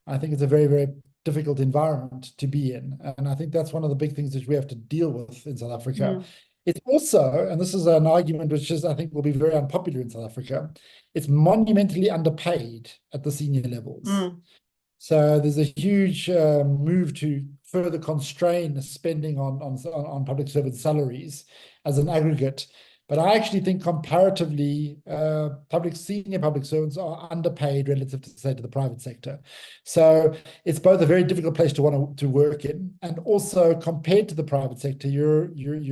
I think it's a very, very difficult environment to be in, and I think that's one of the big things that we have to deal with in South Africa. It's also, and this is an argument which I think will be very unpopular in South Africa, it's monumentally underpaid at the senior levels. So there's a huge move to further constrain spending on public servant salaries as an aggregate. But I actually think comparatively, senior public servants are underpaid relative to the private sector. So it's both a very difficult place to want to work in, and also compared to the private sector, you're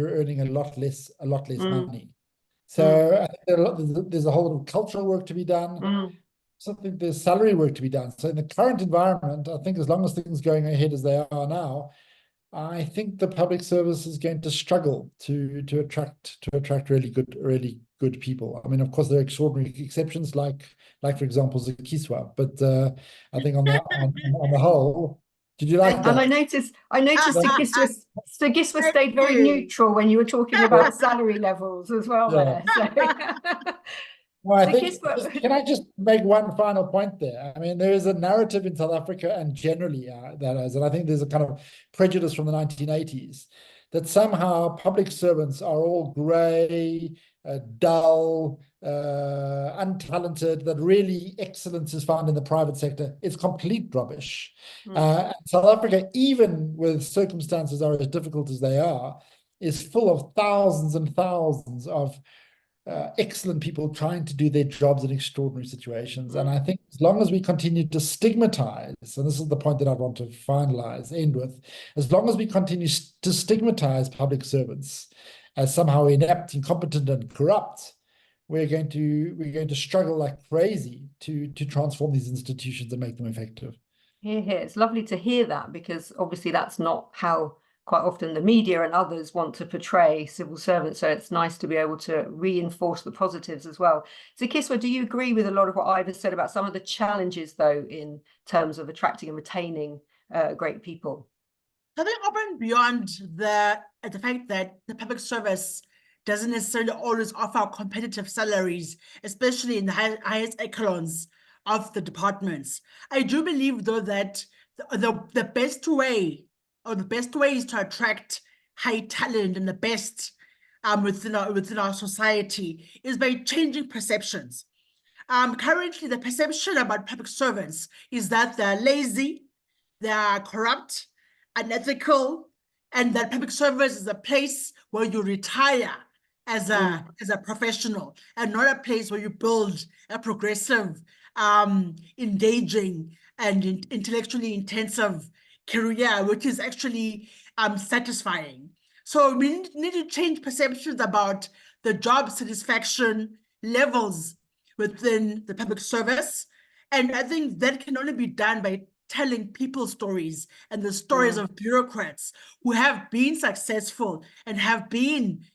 earning a lot less money. So I think there's a whole lot of cultural work to be done. So I think there's salary work to be done. So in the current environment, I think as long as things going ahead as they are now, I think the public service is going to struggle to attract really good people. I mean, of course, there are extraordinary exceptions, like for example, Zukiswa. But I think on the whole, did you like that? And I noticed Zukiswa stayed very neutral when you were talking about salary levels as well there. So. Well, I think, can I just make one final point there? I mean, there is a narrative in South Africa and generally and I think there's a kind of prejudice from the 1980s that somehow public servants are all grey, dull, untalented, that really excellence is found in the private sector. It's complete rubbish. South Africa, even with circumstances are as difficult as they are, is full of thousands and thousands of excellent people trying to do their jobs in extraordinary situations. And I think as long as we continue to stigmatize, and this is the point that I want to end with, as long as we continue to stigmatize public servants as somehow inept, incompetent, and corrupt, we're going to struggle like crazy to transform these institutions and make them effective. Hear, hear. It's lovely to hear that, because obviously that's not how quite often the media and others want to portray civil servants. So it's nice to be able to reinforce the positives as well. Zukiswa, do you agree with a lot of what Ivor said about some of the challenges, though, in terms of attracting and retaining great people? I think over and beyond the fact that the public service doesn't necessarily always offer competitive salaries, especially in the highest echelons of the departments, I do believe, though, that the best way is to attract high talent and the best within our society is by changing perceptions. Currently, the perception about public servants is that they're lazy, they are corrupt, unethical, and that public service is a place where you retire as a professional, and not a place where you build a progressive, engaging, and intellectually intensive career, which is actually satisfying. So we need to change perceptions about the job satisfaction levels within the public service. And I think that can only be done by telling people stories and the stories of bureaucrats who have been successful and have been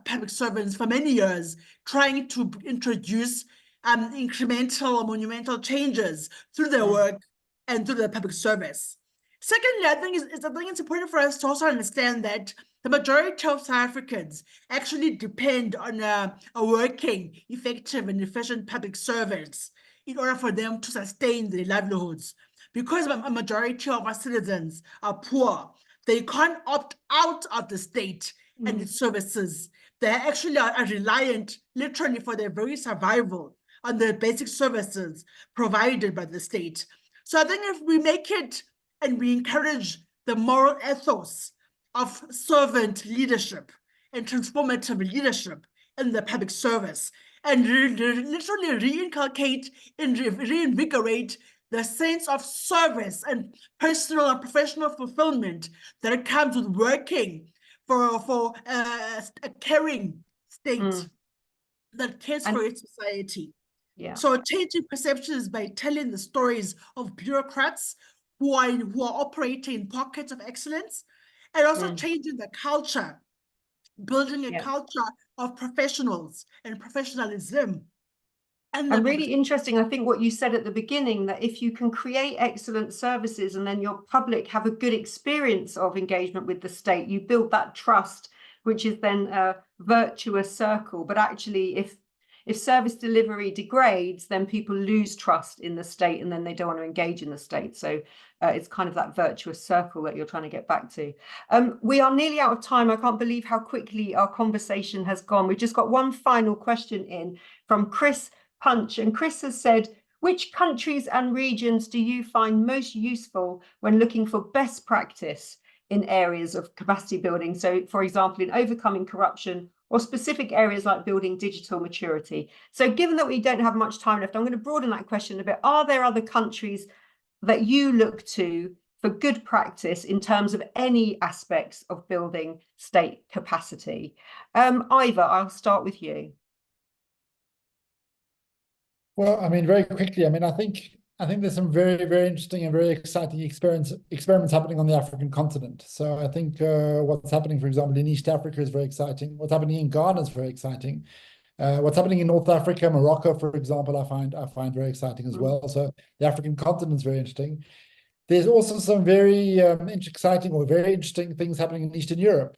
public servants for many years, trying to introduce incremental or monumental changes through their work and through the public service. Secondly, I think it's important for us to also understand that the majority of South Africans actually depend on a working, effective, and efficient public service in order for them to sustain their livelihoods. Because a majority of our citizens are poor, they can't opt out of the state and its services. They actually are reliant, literally, for their very survival on the basic services provided by the state. So I think if we make it and we encourage the moral ethos of servant leadership and transformative leadership in the public service, and literally reinculcate and reinvigorate the sense of service and personal and professional fulfillment that comes with working for a caring state that cares for its society. Yeah. So changing perceptions by telling the stories of bureaucrats who are operating in pockets of excellence, and also Mm. changing the culture, building a Yeah. culture of professionals and professionalism. And And really interesting, I think what you said at the beginning, that if you can create excellent services and then your public have a good experience of engagement with the state, you build that trust, which is then a virtuous circle. But actually, if service delivery degrades, then people lose trust in the state and then they don't want to engage in the state. So it's kind of that virtuous circle that you're trying to get back to. We are nearly out of time. I can't believe how quickly our conversation has gone. We've just got one final question in from Chris Punch, and Chris has said, which countries and regions do you find most useful when looking for best practice in areas of capacity building? So, for example, in overcoming corruption or specific areas like building digital maturity. So given that we don't have much time left, I'm going to broaden that question a bit. Are there other countries that you look to for good practice in terms of any aspects of building state capacity? Ivor, I'll start with you. Well, I mean, very quickly, I mean, I think there's some very, very interesting and very exciting experiments happening on the African continent. So I think what's happening, for example, in East Africa is very exciting. What's happening in Ghana is very exciting. What's happening in North Africa, Morocco, for example, I find very exciting as well. So the African continent is very interesting. There's also some very exciting or very interesting things happening in Eastern Europe.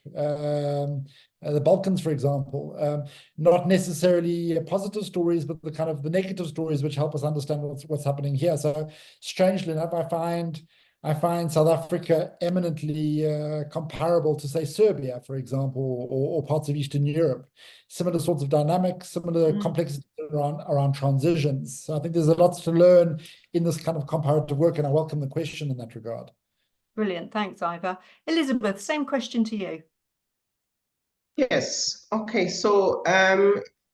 The Balkans, for example, not necessarily positive stories, but the kind of the negative stories which help us understand what's happening here. So strangely enough, I find South Africa eminently comparable to, say, Serbia, for example, or parts of Eastern Europe. Similar sorts of dynamics, similar complexity around transitions. So I think there's a lot to learn in this kind of comparative work, and I welcome the question in that regard. Brilliant. Thanks, Ivor. Elizabeth, same question to you. Yes. Okay. So,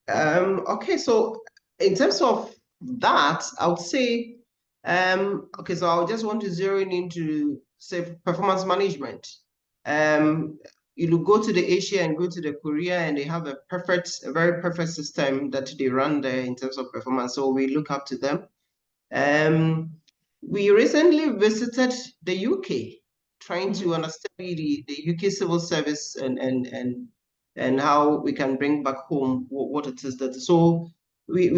okay. So, in terms of that, I would say, okay. So, I just want to zero in into, say, performance management. You go to the Asia and go to the Korea, and they have a very perfect system that they run there in terms of performance. So we look up to them. We recently visited the UK, trying to understand the UK civil service and how we can bring back home what it is that. So we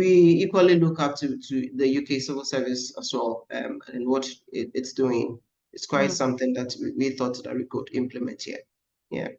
equally look up to the UK civil service as well, and what it's doing. It's quite something that we thought that we could implement here. Yeah.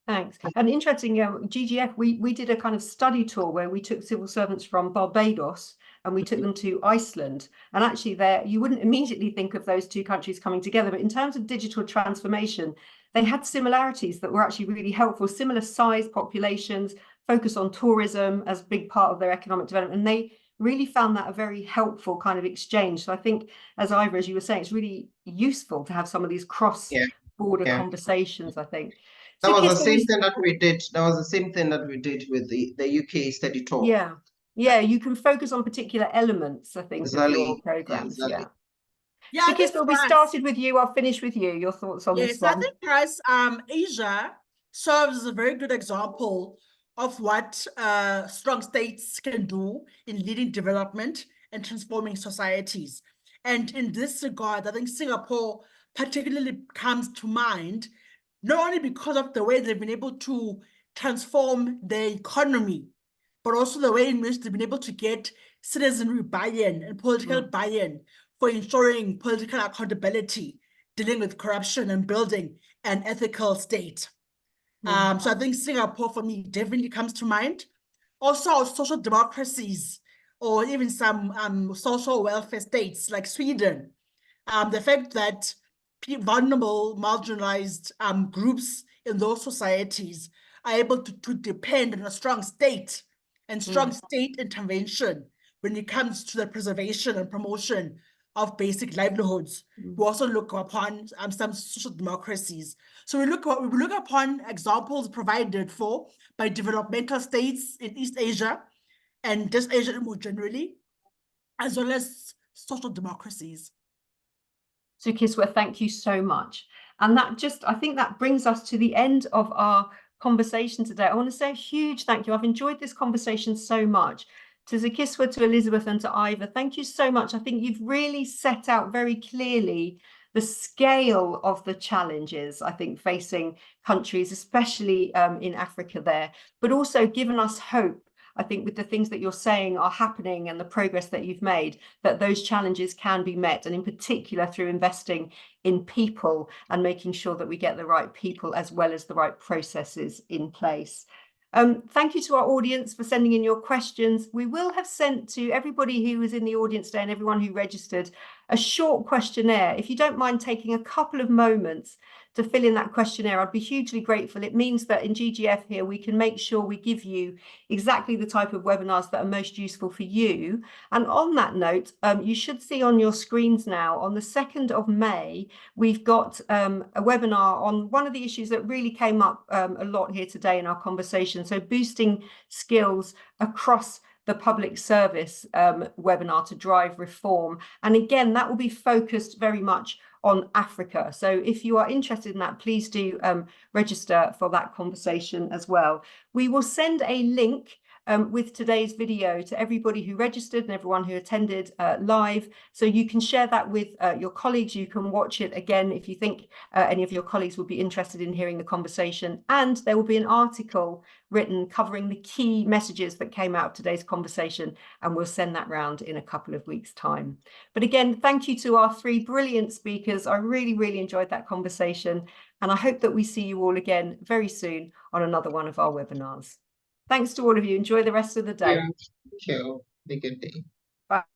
Thanks. And interesting, GGF, we did a kind of study tour where we took civil servants from Barbados and we took them to Iceland. And actually there, you wouldn't immediately think of those two countries coming together, but in terms of digital transformation, they had similarities that were actually really helpful, similar size populations, focus on tourism as a big part of their economic development. And they really found that a very helpful kind of exchange. So I think, as Ivor, as you were saying, it's really useful to have some of these cross-border conversations, I think. That was the same thing that we did. That was the same thing that we did with the UK study tour. Yeah. Yeah, you can focus on particular elements, I think, of your programs. Exactly. Yeah. So, Kistel, we started with you. I'll finish with you. Your thoughts on this one? Yes, I think, Price, Asia serves as a very good example of what strong states can do in leading development and transforming societies. And in this regard, I think Singapore particularly comes to mind, not only because of the way they've been able to transform their economy, but also the way in which they've been able to get citizenry buy-in and political buy-in for ensuring political accountability, dealing with corruption and building an ethical state. So I think Singapore, for me, definitely comes to mind. Also, social democracies, or even some social welfare states like Sweden. The fact that vulnerable, marginalized groups in those societies are able to depend on a strong state and strong state intervention when it comes to the preservation and promotion of basic livelihoods. We also look upon some social democracies. So we look upon examples provided for by developmental states in East Asia and just Asia more generally, as well as social democracies. So Kiswa, thank you so much. And that I think that brings us to the end of our conversation today. I want to say a huge thank you. I've enjoyed this conversation so much. To Zukiswa, to Elizabeth, and to Ivor, thank you so much. I think you've really set out very clearly the scale of the challenges, I think, facing countries, especially in Africa there, but also given us hope, I think, with the things that you're saying are happening and the progress that you've made, that those challenges can be met, and in particular through investing in people and making sure that we get the right people as well as the right processes in place. Thank you to our audience for sending in your questions. We will have sent to everybody who was in the audience today and everyone who registered a short questionnaire. If you don't mind taking a couple of moments to fill in that questionnaire, I'd be hugely grateful. It means that in GGF here, we can make sure we give you exactly the type of webinars that are most useful for you. And on that note, you should see on your screens now, on the 2nd of May, we've got a webinar on one of the issues that really came up a lot here today in our conversation. So boosting skills across the public service webinar to drive reform. And again, that will be focused very much on Africa. So if you are interested in that, please do register for that conversation as well. We will send a link with today's video to everybody who registered and everyone who attended live. So you can share that with your colleagues. You can watch it again if you think any of your colleagues would be interested in hearing the conversation. And there will be an article written covering the key messages that came out of today's conversation, and we'll send that round in a couple of weeks' time. But again, thank you to our 3 brilliant speakers. I really, really enjoyed that conversation, and I hope that we see you all again very soon on another one of our webinars. Thanks to all of you. Enjoy the rest of the day. Thank you. Have a good day. Bye.